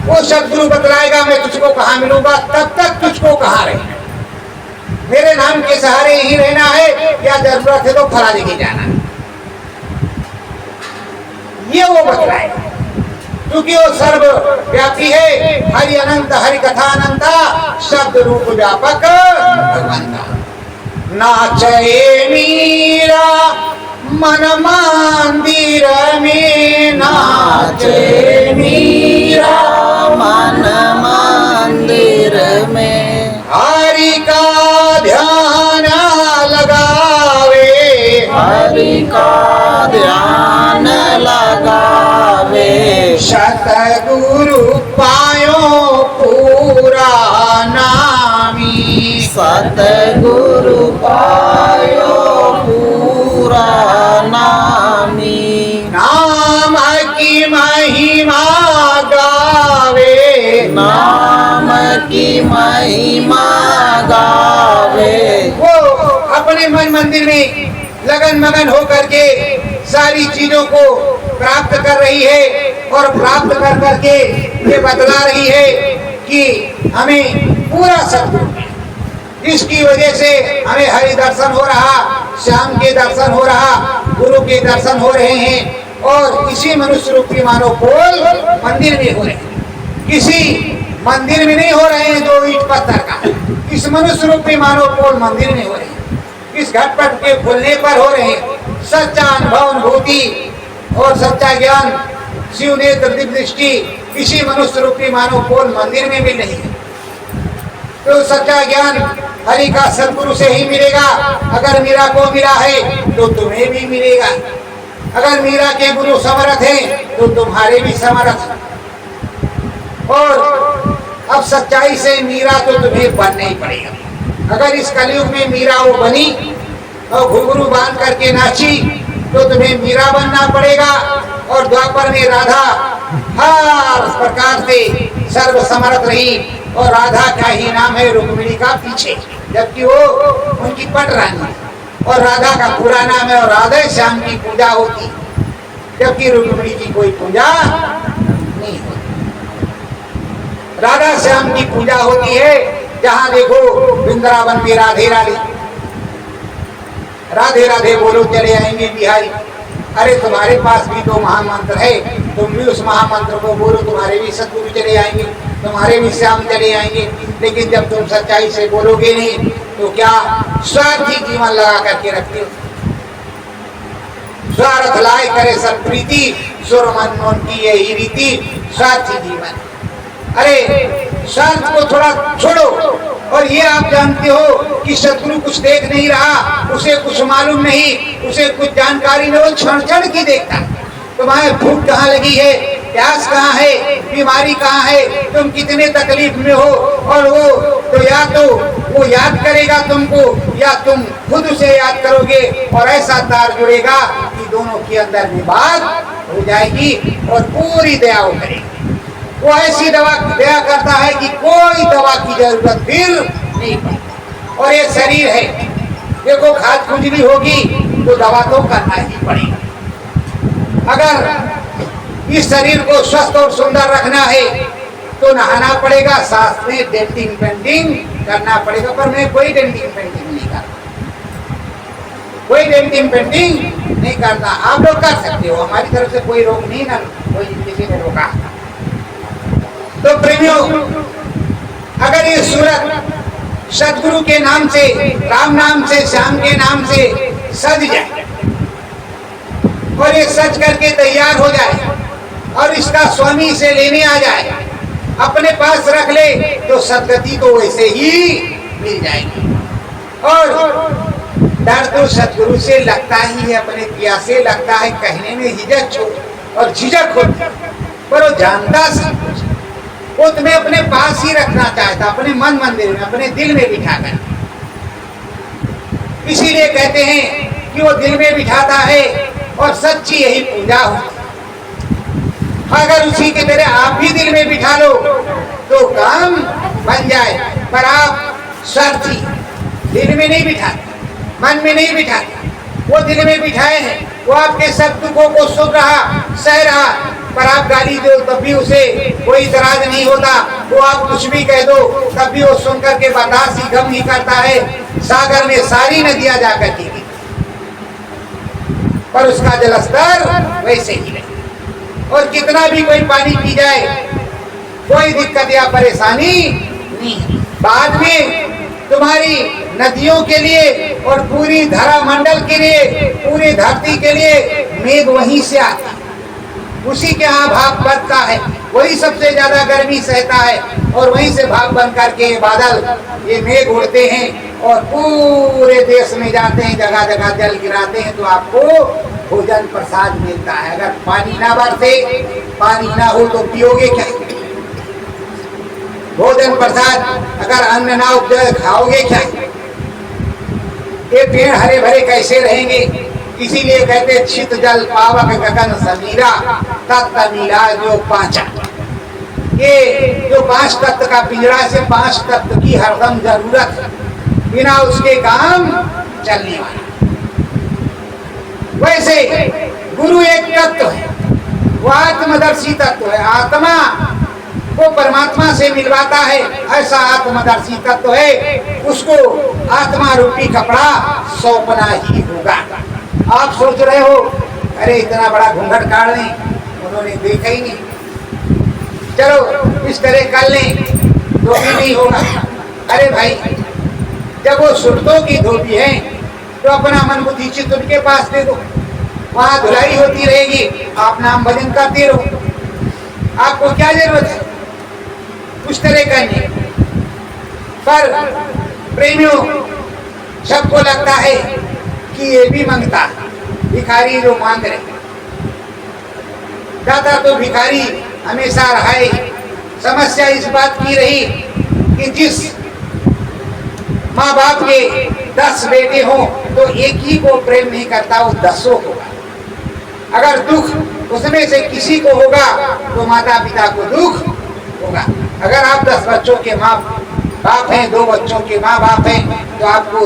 वो सतगुरु बतलाएगा मैं तुझको कहाँ मिलूंगा, तब तक तुझको कहाँ रहना, मेरे नाम के सहारे ही रहना है, या जरूरत है तो फला जगह जाना, ये वो बतलाएगा। क्योंकि वो सर्व व्यापी है, हरि अनंत, हरि कथा अनंता, शब्द रूप व्यापक भगवंता। नाचे मीरा मन मंदिर में, नाचे मीरा मन मंदिर में, हरि का ध्यान लगावे, हरि का ध्यान लगावे, सतगुरु पायो पूरा नामी, सतगुरु पायो पूरा नामी, नाम की महिमा गावे, नाम की महिमा गावे। वो अपने मन मंदिर में लगन मगन होकर के सारी चीजों को प्राप्त कर रही है और प्राप्त कर करके ये बतला रही है कि हमें पूरा सत्य, इसकी वजह से हमें हरि दर्शन हो रहा, श्याम के दर्शन हो रहा, गुरु के दर्शन हो रहे हैं और इसी मनुष्य रूपी मानव पोल मंदिर में हो रहे हैं। किसी मंदिर में नहीं हो रहे हैं जो ईट पत्थर का, इस मनुष्य रूपी मानव पोल मंदिर में हो रहे हैं। इस घटपट के खुलने पर हो रहे हैं। सच्चा अनुभव अनुभूति और सच्चा ज्ञान शिव नेत्र दिव्य दृष्टि इसी मनुष्य रूपी मानव पोल मंदिर में मिल रही है। तो सच्चा ज्ञान हरि का सदगुरु से ही मिलेगा। अगर मीरा को मिला है तो तुम्हें भी मिलेगा। अगर मीरा के गुरु समर्थ हैं तो तुम्हारे भी समर्थ। और अब सच्चाई से मीरा तो तुम्हें बनना ही पड़ेगा। अगर इस कलयुग में मीरा वो बनी और घुंघरू बांध करके नाची तो तुम्हें मीरा बनना पड़ेगा। और द्वापर में राधा हर प्रकार से सर्व समर्थ रही और राधा का ही नाम है रुक्मिणी का पीछे, जबकि वो उनकी पट रानी और राधा का पूरा नाम है। और राधा श्याम की पूजा होती जबकि रुक्मिणी की कोई पूजा नहीं होती। राधा श्याम की पूजा होती है। जहां देखो वृंदावन में राधे राधे राधे राधे बोलो चले आएंगे बिहारी। अरे तुम्हारे पास भी तो महामंत्र है, तुम भी उस महामंत्र को बोलो, तुम्हारे भी सदगुरु चले आएंगे, तुम्हारे भी श्याम चले आएंगे। लेकिन जब तुम सच्चाई से बोलोगे नहीं तो क्या स्वार्थी जीवन लगा करके रखते हो। स्वार्थ लाए करे सब प्रीति, सुर मन की यही रीति, स्वार्थी जीवन। अरे स्वार्थ को थोड़ा छोड़ो। और ये आप जानते हो कि सदगुरु कुछ देख नहीं रहा, उसे कुछ मालूम नहीं, उसे कुछ जानकारी नहीं, वो क्षण क्षण की देखता। तुम्हारे भूख कहाँ लगी है, प्यास कहाँ है, बीमारी कहाँ है, तुम कितने तकलीफ में हो, और वो तो या तो वो याद करेगा तुमको या तुम खुद उसे याद करोगे। और ऐसा तार जुड़ेगा कि दोनों के अंदर में बात हो जाएगी और पूरी दया वो करेगी। वो ऐसी दया करता है कि कोई दवा की जरूरत फिर नहीं पड़ती। और ये शरीर है, देखो खाद खुजली होगी तो दवा तो करना ही पड़ेगा। अगर इस शरीर को स्वस्थ और सुंदर रखना है तो नहाना पड़ेगा, साथ में डेंटिंग पेंटिंग करना पड़ेगा। पर मैं कोई डेंटिंग पेंटिंग नहीं करता, कोई डेंटिंग पेंटिंग नहीं करता। आप लोग कर सकते हो, हमारी तरफ से कोई रोक नहीं, ना कोई किसी ने रोका। तो प्रेमियों, अगर ये सूरत सदगुरु के नाम से, राम नाम से, श्याम के नाम से सज जाए और ये सज करके तैयार हो जाए और इसका स्वामी से लेने आ जाए, अपने पास रख ले, तो सदगति तो वैसे ही मिल जाएगी। और डर तो सदगुरु से लगता ही है, अपने पिया से लगता है, कहने में हिचक और झिझक होती, पर वो जानता सब कुछ। वो तुम्हें अपने पास ही रखना चाहता, अपने मन मंदिर में, अपने दिल में बिठा कर। इसीलिए कहते हैं कि वो दिल में बिठाता है और सच्ची यही पूजा होती। अगर उसी के तरह आप भी दिल में बिठा लो तो काम बन जाए। पर आप स्वार्थी दिल में नहीं बिठाते, मन में नहीं बिठाते, वो दिल में बिठाए हैं। वो आपके सब दुखों को सुन रहा, सह रहा, पर आप गाली दो तब भी उसे कोई इतराज नहीं होता। वो आप कुछ भी कह दो तब भी वो सुन करके बर्दाश्त ही गम ही करता है। सागर में सारी नदियां जाकर की, पर उसका जलस्तर वैसे ही नहीं। और कितना भी कोई पानी पी जाए कोई दिक्कत या परेशानी नहीं। बाद में तुम्हारी नदियों के लिए और पूरी धरा मंडल के लिए, पूरी धरती के लिए मेघ वहीं से आता है, उसी के यहाँ भाप बनता है, वही सबसे ज्यादा गर्मी सहता है और वहीं से भाप बन करके ये बादल, ये मेघ उड़ते हैं और पूरे देश में जाते हैं, जगह जगह जल गिराते हैं, तो आपको भोजन प्रसाद मिलता है। अगर पानी ना बरसे, पानी ना हो तो पियोगे क्या? भोजन प्रसाद, अगर अन्न ना उपजे खाओगे क्या? ये पेड़ हरे भरे कैसे रहेंगे? इसीलिए कहते छित जल पावक गगन समीरा तत्त मिला जो पांचा। ये जो 5 तत्व का पिंजरा से 5 तत्व की हरदम जरूरत है, बिना उसके काम चलने वाला। वैसे गुरु एक तत्व है, वो आत्मदर्शी तत्व है, आत्मा को परमात्मा से मिलवाता है, ऐसा आत्मदर्शी तत्व है, उसको आत्मा रूपी कपड़ा सौंपना ही होगा। आप सोच रहे हो अरे इतना बड़ा घूंघट काट लें, उन्होंने देखा ही नहीं, चलो इस तरह कर लें तो भी नहीं होगा। अरे भाई, जब वो सुरतों की धोबी है तो अपना मन बुद्धि चित्त उनके पास दे दो, वहां धुलाई होती रहेगी, आप नाम भजन करते रहो, आपको क्या जरूरत है उस तरह करने। पर प्रेमियों, सबको लगता है कि ये भी मांगता है, भिखारी जो मांग रहे, दाता तो भिखारी हमेशा रहा है। समस्या इस बात की रही कि जिस माँ बाप के 10 बेटे हों तो एक ही को प्रेम नहीं करता, वो 10 को। अगर दुख उसमें से किसी को होगा तो माता पिता को दुख होगा। अगर आप 10 बच्चों के माँ बाप हैं, 2 बच्चों के माँ बाप हैं, तो आपको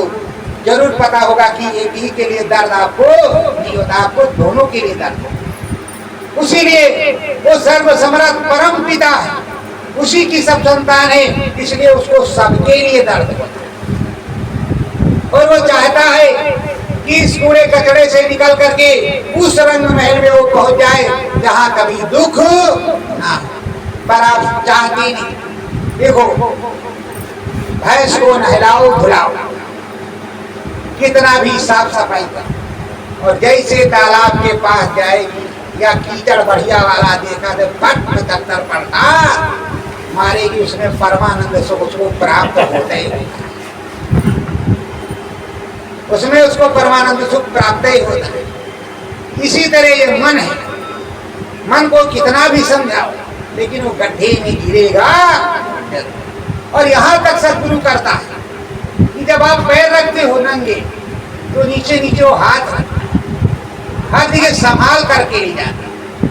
जरूर पता होगा कि एक ही के लिए दर्द आपको नहीं होता, आपको दोनों के लिए दर्द होता। उसीलिए वो सर्वसमर्थ परम पिता है, उसी की सब संतान है, इसलिए उसको सबके लिए दर्द होता है। और वो चाहता है कि इस कूड़े कचड़े से निकल करके उस रंग महल में वो पहुंच जाए जहां कभी दुख ना हो, पर आप चाहते नहीं। देखो, भैंस को नहलाओ धुलाओ, कितना भी साफ सफाई कर, और जैसे तालाब के पास जाएगी या कीचड़ बढ़िया वाला देखा तो फट पचहत्तर पड़ता मारेगी, उसमें परमानंद सुख उसको प्राप्त होता ही, उसमें उसको परमानंद सुख प्राप्त ही होता है। इसी तरह ये मन है, मन को कितना भी समझाओ लेकिन वो गड्ढे में गिरेगा। और यहाँ तक सदगुरु करता है कि जब आप पैर रखते हो नंगे तो नीचे नीचे वो हाथ दिखे संभाल करके ले जाता।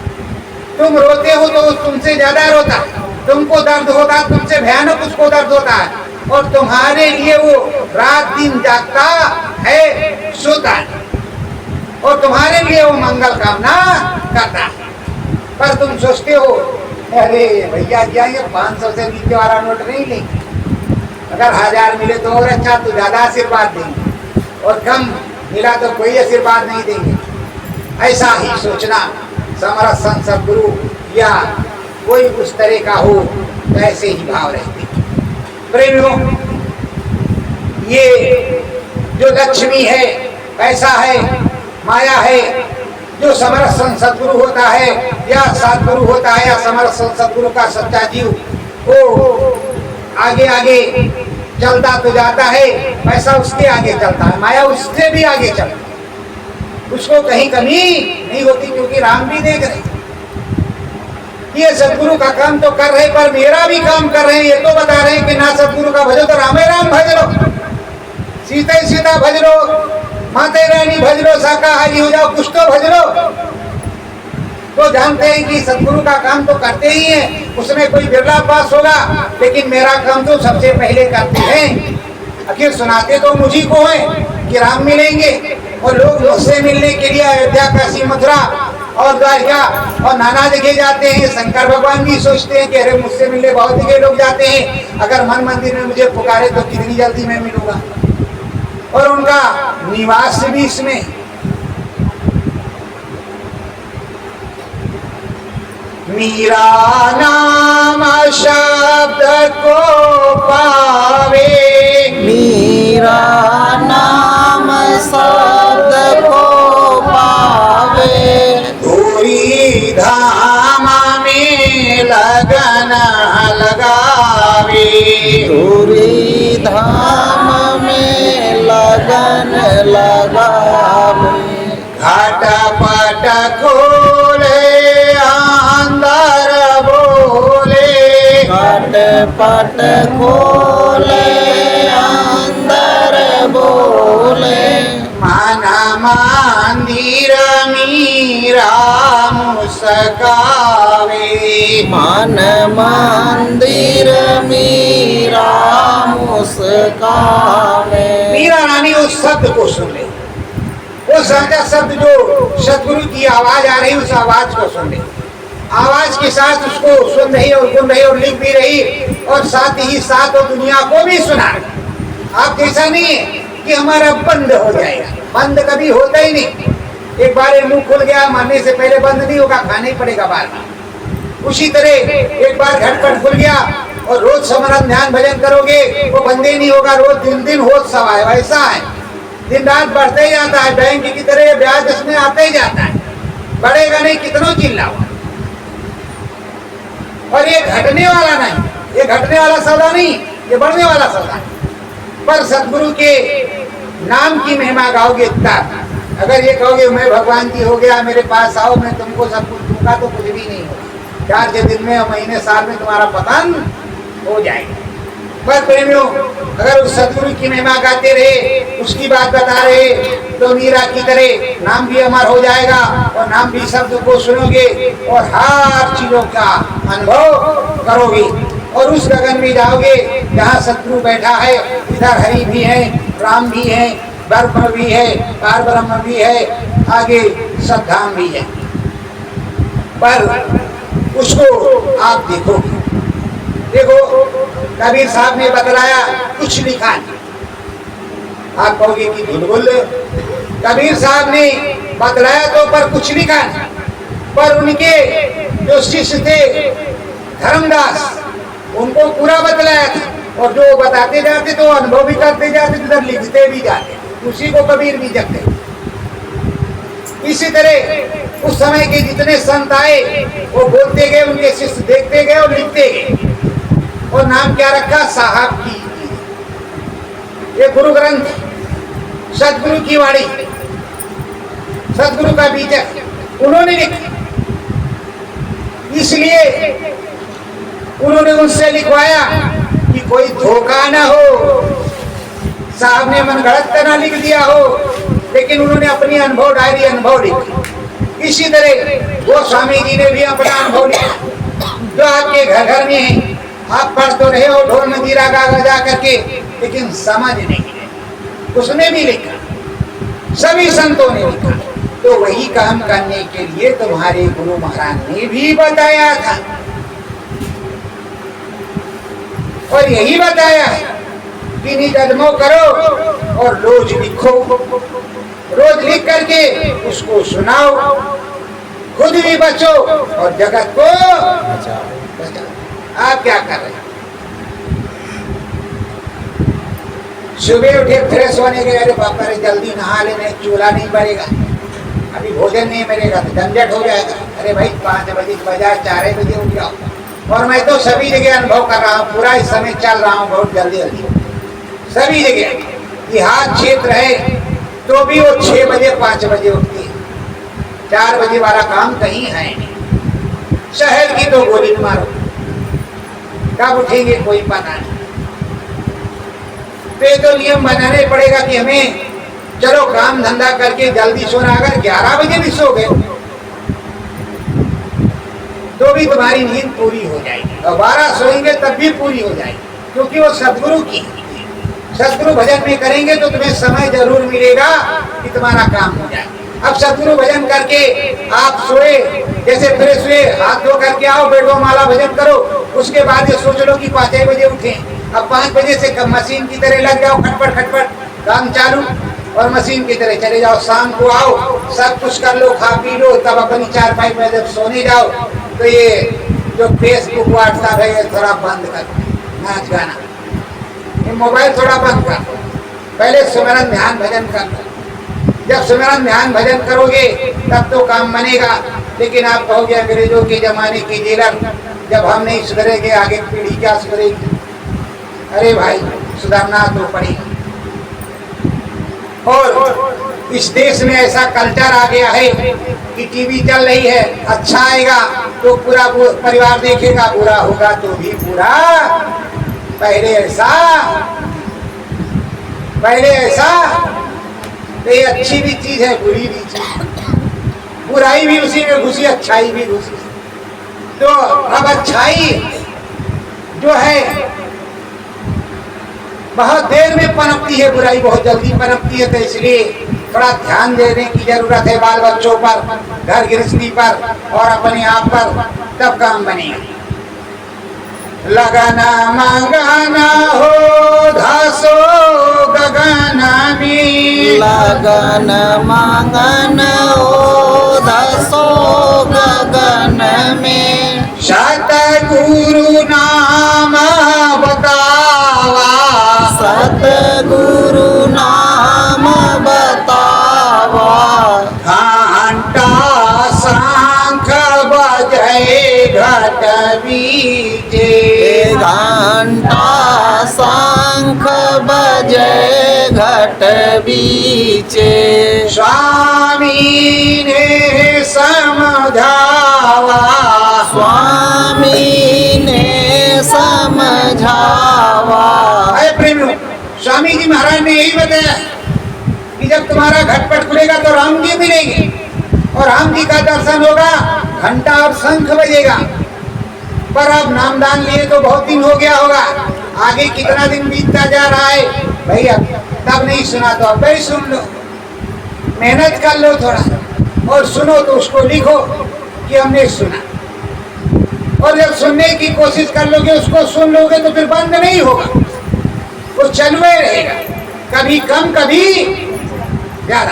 तुम रोते हो तो तुमसे ज्यादा रोता है, तुमको दर्द होता है तुमसे भयानक उसको दर्द होता है, और तुम्हारे लिए वो रात दिन जागता है, सोता है, और तुम्हारे लिए वो मंगल कामना करता है। पर तुम सोचते हो अरे भैया क्या ये 500 से नीचे वाला नोट नहीं लेंगे, अगर 1000 मिले तो और अच्छा, तो ज्यादा आशीर्वाद देंगे, और कम मिला तो कोई आशीर्वाद नहीं देंगे। ऐसा ही सोचना समरथ संत सद्गुरु या कोई उस तरह का हो तो ऐसे ही भाव रहते। प्रेमियों, ये जो लक्ष्मी है, पैसा है, माया है, जो समरथ संत सद्गुरु होता है या सद्गुरु होता है या समरथ संत सद्गुरु का सच्चा जीव, वो आगे आगे चलता तो जाता है, पैसा उसके आगे चलता है, माया उससे भी आगे चलता है, उसको कहीं कमी नहीं होती, क्योंकि राम भी देख रहे ये सदगुरु का काम तो कर रहे, पर मेरा भी काम कर रहे हैं। ये तो बता रहे हैं कि ना सदगुरु का भजो तो रामे राम भज लो, सीता ही सीता भज लो, माते रानी भज लो, शाकाहारी हो जाओ, कुछ तो भज लो। तो जानते हैं कि सदगुरु का काम तो करते ही हैं, उसमें कोई बिरला पास होगा, लेकिन मेरा काम तो सबसे पहले करते हैं। आखिर सुनाते तो मुझी को है कि राम मिलेंगे, और लोग मुझसे मिलने के लिए अयोध्या, काशी, मथुरा और द्वारका और नाना जगह जाते हैं। शंकर भगवान भी सोचते हैं कि अरे मुझसे मिलने बहुत जगह लोग जाते हैं, अगर मन मंदिर में मुझे पुकारे तो कितनी जल्दी मैं मिलूंगा। और उनका निवास भी इसमें। मीरा नाम शब्द को पावे, मीरा नाम पट खोले अंदर बोले, घट पट खोले अंदर बोले, मन मंदिर मीरा मुस्कावे, मन मंदिर मीरा मुस्कावे। मीरा रानी उस शब्द को सुन ले, वो साचा शब्द जो सतगुरु की आवाज आ रही, उस आवाज को सुन ले। आवाज के साथ उसको सुन रही और गुन रही और लिख भी रही, और साथ ही साथ वो दुनिया को भी सुना रही। आप जैसा नहीं है कि हमारा बंद हो जाएगा, बंद कभी होता ही नहीं। एक बार ये मुंह खुल गया, मरने से पहले बंद नहीं होगा, खाना ही पड़ेगा बार बार। उसी तरह एक बार घटपट खुल गया और रोज स्मरण ध्यान भजन करोगे, वो बंद ही नहीं होगा, रोज दिन दिन होत सवाए। वैसा है, दिन रात बढ़ते ही जाता है, बैंक की तरह ब्याज इसमें आते ही जाता है, बढ़ेगा नहीं कितनों चिल्लाओ। और ये घटने वाला नहीं, ये घटने वाला सौदा नहीं, ये बढ़ने वाला सौदा है। पर सतगुरु के नाम की महिमा गाओगे तब। अगर ये कहोगे मैं भगवान की हो गया, मेरे पास आओ, मैं तुमको सब कुछ दूंगा, तो कुछ भी नहीं होगा। 4 दिन में, महीने, साल में तुम्हारा पतन हो जाएगा। पर प्रेमियों, अगर उस सतगुरु की महिमा गाते रहे, उसकी बात बता रहे, तो मीरा की तरह नाम भी अमर हो जाएगा, और नाम भी शब्द को सुनोगे और हर चीजों का अनुभव करोगे, और उस गगन में जाओगे जहाँ सतगुरु बैठा है। इधर हरि भी है, राम भी है, ब्रह्म भी है, पार ब्रह्म भी है, आगे सद्धाम भी है। पर उसको आप देखोगे, देखो कबीर साहब ने बतलाया, कुछ लिखा नहीं। आप कहोगे कि धुलगुल, कबीर साहब ने बतलाया तो पर कुछ लिखा नहीं। पर उनके जो शिष्य थे धर्मदास, उनको पूरा बतलाया था, और जो बताते जाते तो अनुभव भी करते जाते, उधर लिखते भी जाते, उसी को कबीर भी जगते। इसी तरह उस समय के जितने संत आए, वो बोलते गए, उनके शिष्य देखते गए और लिखते गए। और नाम क्या रखा? साहब की। ये गुरु ग्रंथ, सतगुरु की वाणी, सतगुरु का बीजक उन्होंने लिखा। इसलिए उन्होंने उनसे लिखवाया कि कोई धोखा ना हो, साहब ने मन गढ़त ना लिख दिया हो, लेकिन उन्होंने अपनी अनुभव डायरी, अनुभव लिखी। इसी तरह वो स्वामी जी ने भी अपना अनुभव लिखा, जो आपके घर घर में है। आप पढ़ तो रहे हो ढोल मंजीरा गा जा करके, लेकिन समझ नहीं है। उसने भी लिखा, सभी संतों ने लिखा। तो वही काम करने के लिए तुम्हारे गुरु महाराज ने भी बताया था, और यही बताया है कि निजमो करो और रोज लिखो, रोज लिख करके उसको सुनाओ, खुद भी बचो और जगत को बचाओ। आप क्या कर रहे हैं? सुबह उठे, फ्रेश होने के, अरे पापा रे जल्दी नहा लेने, चूल्हा नहीं बनेगा, अभी भोजन नहीं मिलेगा तो झंझट हो जाएगा। अरे भाई 5 बजे के बजाय 4 बजे उठ जाओ। और मैं तो सभी जगह अनुभव कर रहा हूँ, पूरा इस समय चल रहा हूँ, बहुत जल्दी जल्दी सभी जगह। देहात क्षेत्र है तो भी वो 6 बजे 5 बजे उठती है, 4 बजे वाला काम कहीं है नहीं। शहर की तो गोली मारो, कब उठेंगे कोई पता नहीं। तो ये तो नियम बनाने पड़ेगा कि हमें चलो काम धंधा करके जल्दी सोना। अगर 11 बजे भी सो गए तो भी तुम्हारी नींद पूरी हो जाएगी, और 12 सोएंगे तब भी पूरी हो जाएगी, क्योंकि वो सतगुरु की। सतगुरु भजन में करेंगे तो तुम्हें समय जरूर मिलेगा कि तुम्हारा काम हो जाए। अब सतगुरु भजन करके आप सोए, जैसे फ्रेश हुए, हाथ धो करके आओ, बैठो, माला भजन करो। उसके बाद ये सोच लो कि 5 बजे उठे। अब 5 बजे से मशीन की तरह लग जाओ, खटपट खटपट काम चालू, और मशीन की तरह चले जाओ। शाम को आओ, सब कुछ कर लो, खा पी लो, तब अपनी 4-5 बजे जब सोने जाओ तो ये जो फेसबुक व्हाट्सएप है ये थोड़ा बंद कर, नाच गाना, ये मोबाइल थोड़ा बंद कर, पहले सुमिरन ध्यान भजन कर लो। जब सुमिरन ध्यान भजन करोगे तब तो काम बनेगा। लेकिन आप कहोगे अंग्रेजों के जमाने के जेलर, जब हम नहीं सुधरेंगे आगे पीढ़ी क्या सुधरेगी? अरे भाई सुधरना तो पड़ेगा। और इस देश में ऐसा कल्चर आ गया है कि टीवी चल रही है, अच्छा आएगा तो पूरा परिवार देखेगा, बुरा होगा तो भी बुरा। पहले ऐसा तो ये अच्छी भी चीज है, बुरी भी चीज, बुराई भी उसी में घुसी, अच्छाई भी घुसी। तो अब अच्छाई जो है बहुत देर में पनपती है, बुराई बहुत जल्दी पनपती है। तो इसलिए थोड़ा ध्यान देने की जरूरत है बाल बच्चों पर, घर गृहस्थी पर और अपने आप पर, तब काम बनेगा। लगना मंगना हो धासो गगन में, लगन मंगन हो धसो गगन में, सतगुरु नाम बतावा, सतगुरु नाम बतावा, घंटा शंख बजे घट बीजे, घंटा शंख बजे घट बीचे, स्वामी ने समझावा, स्वामी ने समझावा। अरे प्रेमियों, स्वामी जी महाराज ने यही बताया कि जब तुम्हारा घटपट खुलेगा तो राम जी मिलेंगे और राम जी का दर्शन होगा, घंटा और शंख बजेगा। पर अब नामदान लिए तो बहुत दिन हो गया होगा, आगे कितना दिन बीतता जा रहा है भैया, तब नहीं सुना तो अब ही सुन लो, मेहनत कर लो थोड़ा और सुनो तो उसको लिखो कि हमने सुना। और जब सुनने की कोशिश कर लोगे, उसको सुन लोगे तो फिर बंद नहीं होगा, वो चलवे रहेगा, कभी कम कभी ज्यादा,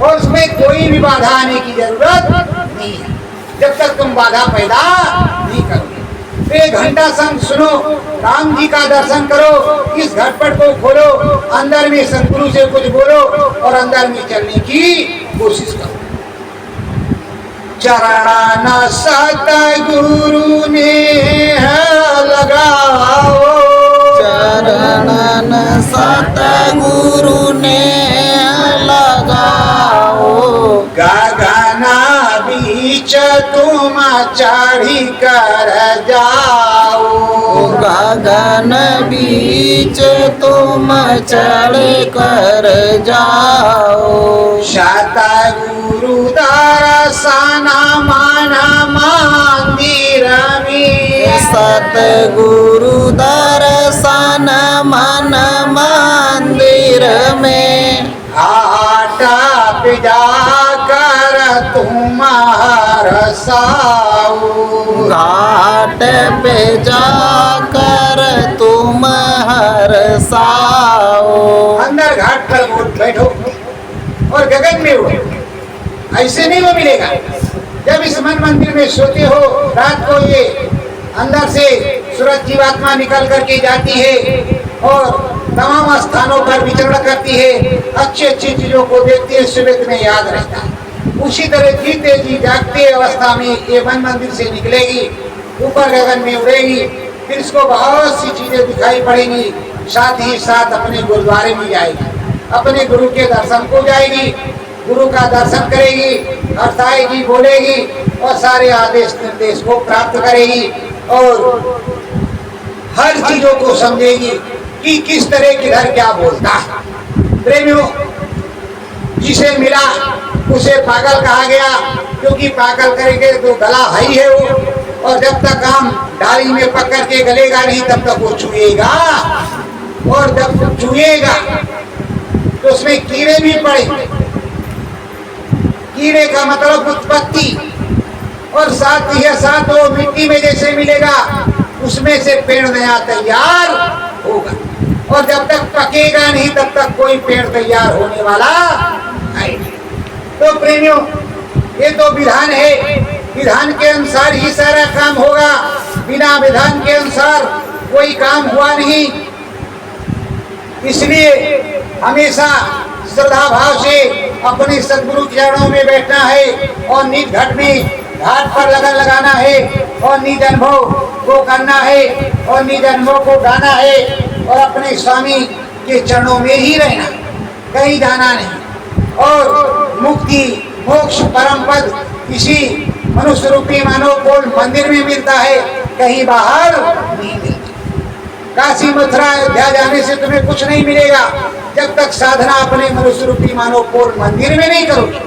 और उसमें कोई भी बाधा आने की जरूरत नहीं है जब तक तुम बाधा पैदा नहीं करोगे। तो एक घंटा संग सुनो, राम जी का दर्शन करो, इस घटपट को खोलो, अंदर में सतगुरु से कुछ बोलो और अंदर में चलने की कोशिश करो। चरण सतगुरु ने लगाओ, चरण सतगुरु ने लगाओ, गगन बीच तुम चढ़ी कर जाओ, गगन बीच तुम चढ़ कर जाओ, सतगुरु दर्शन मन मंदिर में, सतगुरु दर्शन मन मंदिर में, घाट पे जाकर तुम हरसाओ, घाट पे जाकर तुम हरसाओ। अंदर घाट पर बैठो और गगन में उड़ो, ऐसे नहीं वो मिलेगा। जब इस मन मंदिर में सोते हो रात को, ये अंदर से सूरज जीवात्मा निकल करके जाती है और तमाम स्थानों पर विचरण करती है, अच्छी अच्छी चीजों को देखती है, सुबह में याद रहता है। उसी तरह जीते जी जागते अवस्था में ये मन मंदिर से निकलेगी, ऊपर गगन में उड़ेगी, फिर इसको बहुत सी चीजें दिखाई पड़ेंगी, साथ ही साथ अपने गुरुद्वारे में जाएगी, अपने गुरु के दर्शन को जाएगी, गुरु का दर्शन करेगी, अर्थाएगी, बोलेगी और सारे आदेश निर्देश को प्राप्त करेगी और हर चीजों को समझेगी कि किस तरह किधर क्या बोलता है। प्रेमियों, जिसे मिला उसे पागल कहा गया, क्योंकि पागल करेंगे तो गला है ही है वो, और जब तक आम डाली में पकड़ के गलेगा नहीं तब तक वो छुएगा, और जब छुएगा तो उसमें कीड़े भी पड़ेंगे। कीड़े का मतलब उत्पत्ति, और साथ ही साथ वो मिट्टी में जैसे मिलेगा उसमें से पेड़ नया तैयार होगा, और जब तक पकेगा नहीं तब तक कोई पेड़ तैयार होने वाला नहीं। तो प्रेमियों, ये तो विधान है, विधान के अनुसार ही सारा काम होगा, बिना विधान के अनुसार कोई काम हुआ नहीं। इसलिए हमेशा श्रद्धा भाव से अपने सद्गुरु के चरणों में बैठना है और निज घट में घाट पर लगन लगाना है और निज अनुभव को करना है और निज अनुभव को गाना है और अपने स्वामी के चरणों में ही रहना, कहीं जाना नहीं। और मुक्ति मोक्ष परम पद इसी मनुष्य रूपी मानव को मंदिर में मिलता है, कहीं बाहर नहीं मिलता। काशी मथुरा अयोध्या जाने से तुम्हें कुछ नहीं मिलेगा जब तक साधना अपने मनुष्य रूपी मानव को मंदिर में नहीं करोगे।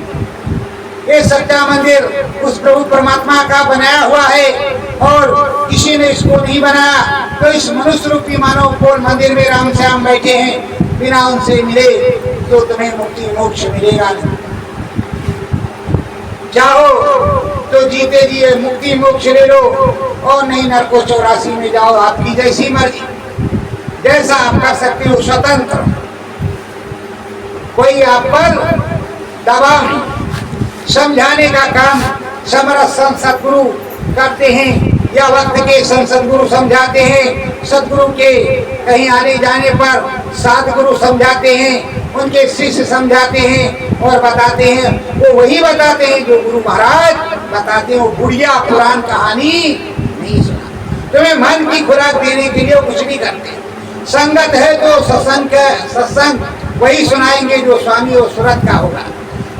ये सच्चा मंदिर उस प्रभु परमात्मा का बनाया हुआ है और किसी ने इसको नहीं बनाया। तो इस मनुष्य रूपी मानव को मंदिर में राम श्याम बैठे हैं, बिना उनसे मिले तो तुम्हें मुक्ति मोक्ष मिलेगा नहीं। चाहो तो जीते जी मुक्ति मोक्ष ले लो और नहीं नरको 84 में जाओ, आपकी जैसी मर्जी, जैसा आप कर सकते हो, स्वतंत्र। कोई आप पर दबाव नहीं। समझाने का काम समरस संत सदगुरु करते हैं या वक्त के संत सदगुरु समझाते हैं। सदगुरु के कहीं आने जाने पर सदगुरु समझाते हैं, उनके शिष्य समझाते हैं और बताते हैं। वो वही बताते हैं जो गुरु महाराज बताते हैं। वो बुढ़िया पुराण कहानी नहीं सुना। तुम्हें मन की खुराक देने के लिए कुछ नहीं करते। संगत है तो सत्संग वही सुनाएंगे जो स्वामी और सूरत का होगा।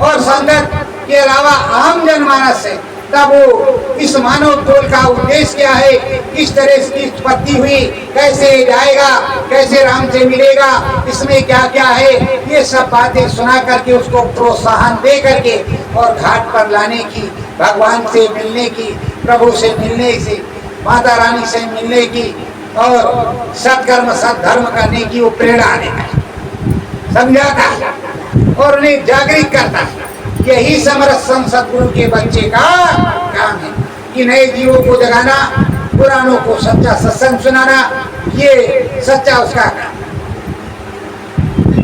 और संगत के अलावा आम जनमानस है, तब वो इस मानव टोल का उद्देश्य क्या है, किस तरह इसकी उत्पत्ति हुई, कैसे जाएगा, कैसे राम से मिलेगा, इसमें क्या क्या है, ये सब बातें सुना करके उसको प्रोत्साहन दे करके और घाट पर लाने की, भगवान से मिलने की, प्रभु से मिलने से, माता रानी से मिलने की और सत्कर्म सद्धर्म करने की वो प्रेरणा देता है, समझाता और उन्हें जागृत करता। यही समरस संत सदगुरु के बच्चे का काम है कि नए जीवों को जगाना, पुरानों को सच्चा सत्संग सुनाना, ये सच्चा उसका काम।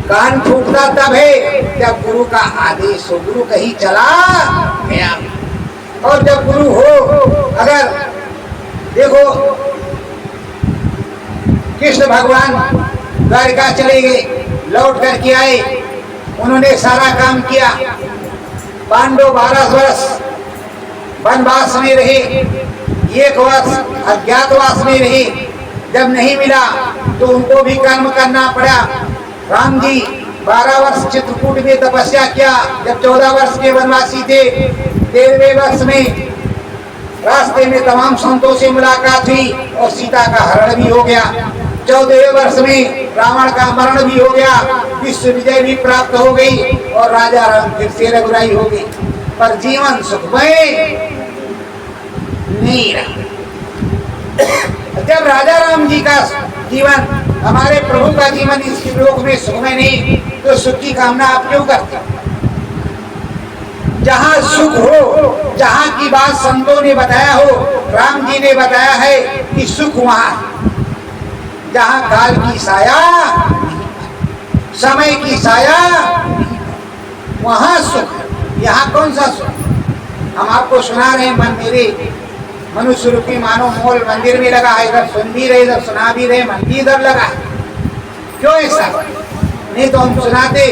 कान फूटता तब है जब गुरु का आदेश हो, गुरु कहीं चला गया। और जब गुरु हो, अगर देखो कृष्ण भगवान द्वारिका चले गए, लौट करके आए, उन्होंने सारा काम किया। पांडव 12 वर्ष वनवास में रहे, 1 वर्ष अज्ञातवास में रहे। जब नहीं मिला तो उनको भी कर्म करना पड़ा। राम जी 12 वर्ष चित्रकूट में तपस्या किया। जब 14 वर्ष के वनवासी थे, 13वें वर्ष में रास्ते में तमाम संतों से मुलाकात हुई और सीता का हरण भी हो गया। 14वें वर्ष में रावण का मरण भी हो गया, विश्व विजय भी प्राप्त हो गई और राजा राम फिर से रघुराई हो गई। पर जीवन सुखमय नहीं रहा। जब राजा राम जी का जीवन, हमारे प्रभु का जीवन इस लोक में सुखमय नहीं, तो सुख की कामना आप क्यों करते? जहाँ सुख हो, जहाँ की बात संतों ने बताया हो, राम जी ने बताया है कि सुख वहाँ, जहाँ काल की साया, समय की साया, वहाँ सुख। यहाँ कौन सा सुख? हम आपको सुना रहे हैं, मन मेरे मनुष्य रूपी मानो मोल मंदिर में लगा है, इधर सुन भी रहे, इधर सुना भी रहे, मन भी इधर लगा है। क्यों ऐसा? नहीं तो हम सुनाते,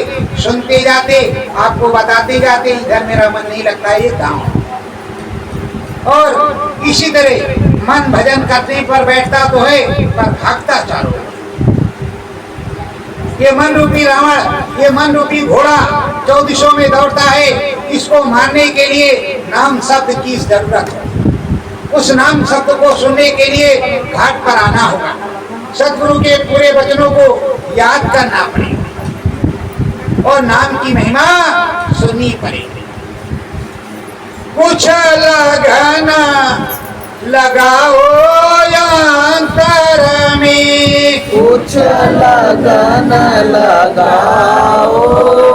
सुनते जाते, आपको बताते जाते, इधर मेरा मन नहीं लगता, ये गाँव। और इसी तरह मन भजन करने पर बैठता तो है, पर भागता चारों। ये मन रूपी रावण, ये मन रूपी घोड़ा 14 दिशों में दौड़ता है। इसको मारने के लिए नाम शब्द की जरूरत है। उस नाम शब्द को सुनने के लिए घाट पर आना होगा, सदगुरु के पूरे वचनों को याद करना पड़ेगा और नाम की महिमा सुननी पड़ेगी। कुछ लगना लगाओ अंतर में, कुछ लगन लगाओ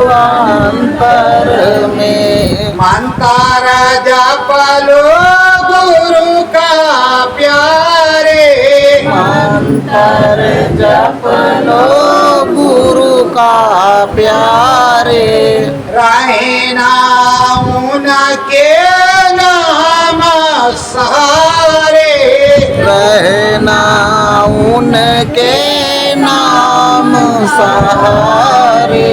अंतर में। मानता राजा पालो गुरु का प्यारे, मंतर जप लो गुरु का प्यारे। रहे नाम उनके नाम सहारे, रहना उनके नाम सहारे।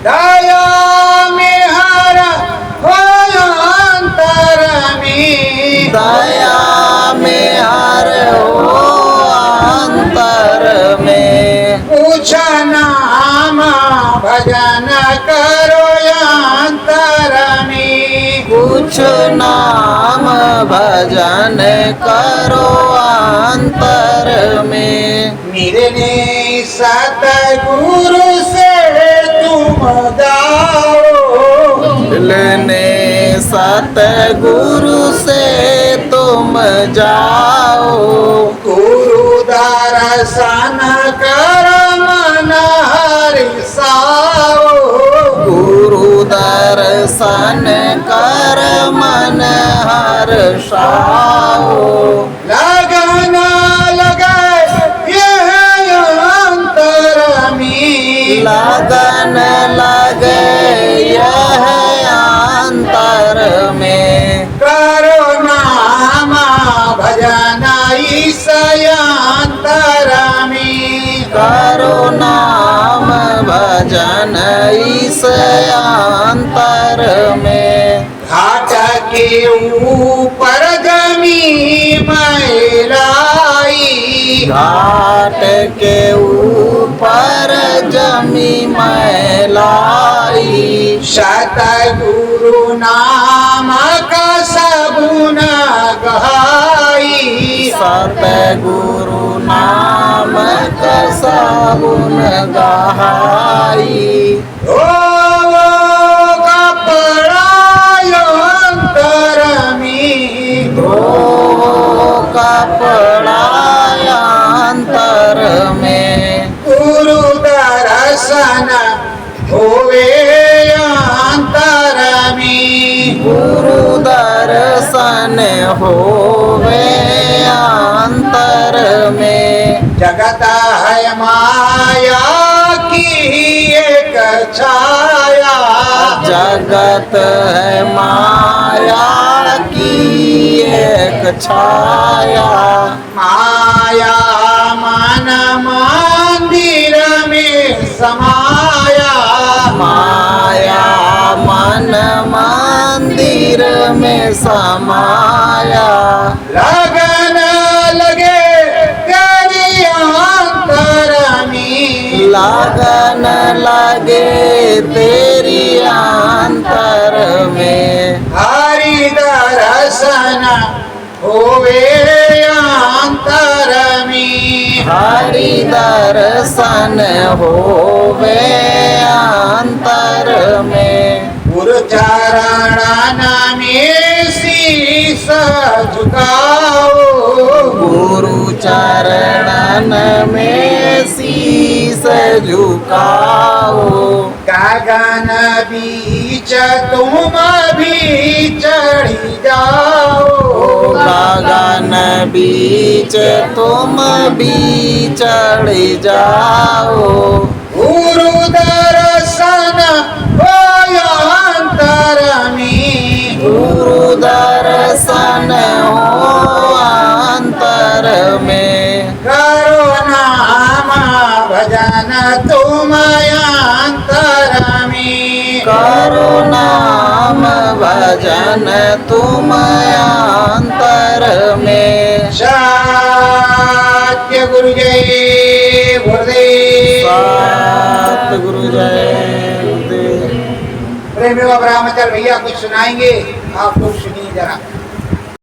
दया में हर हो अंतर में, दया में हर हो अंतर में। पूछ नाम भजन करो अंतर में। कुछ नाम भजन करो अंतर में। मिलने सतगुरु से तुम गाओ, मिलने सतगुरु से तुम जाओ। गुरु दर्शन कर मन हर्षाओ, गुरु दर्शन कर मन हर्षाओ। लगन लगे यह अंतर में, लगन लगे यह अंतर में। करो नाम भजन इस अंतर में। करो नाम भजन इस अंतर में। घाट के ऊपर जमी मैलाई, घाट के ऊपर जमी मैलाई। सतगुरु नाम का सबुन गहाई, सतगुरु नाम का सबुन गहाई। ओ कपड़ा अंतर में, धो कपड़ा अंतर में। गुरु दर्शन होवे अंतर में। गुरु दर्शन होवे अंतर में। जगत है माया की एक छाया, जगत है माया की एक छाया। माया मन मंदिर में समाया, माया मन मंदिर में समाया। लगन लगे तेरी अंतर में, लगन लगे तेरी अंतर में। हरि दर्शन होवे अंतर में। हरि दर्शन होवे अंतर में। गुरु चरण में शीस झुकाओ, गुरु चरणन में शीस झुकाओ। गगन बीच तुम भी चढ़ी जाओ, गगन बीच तुम भी चढ़ जाओ। गुरु दर्शन हो अंतर में, गुरु दर्शन हो अंतर में। करो नाम भजन तुम अंतर में। करो नाम भजन तुम अंतर में। सत्य गुरु जय गुरुदेव। सतगुरु जय गुरुदेव। प्रेमी बाबा रामचंद्र भैया कुछ सुनाएंगे, आप लोग सुनिए जरा।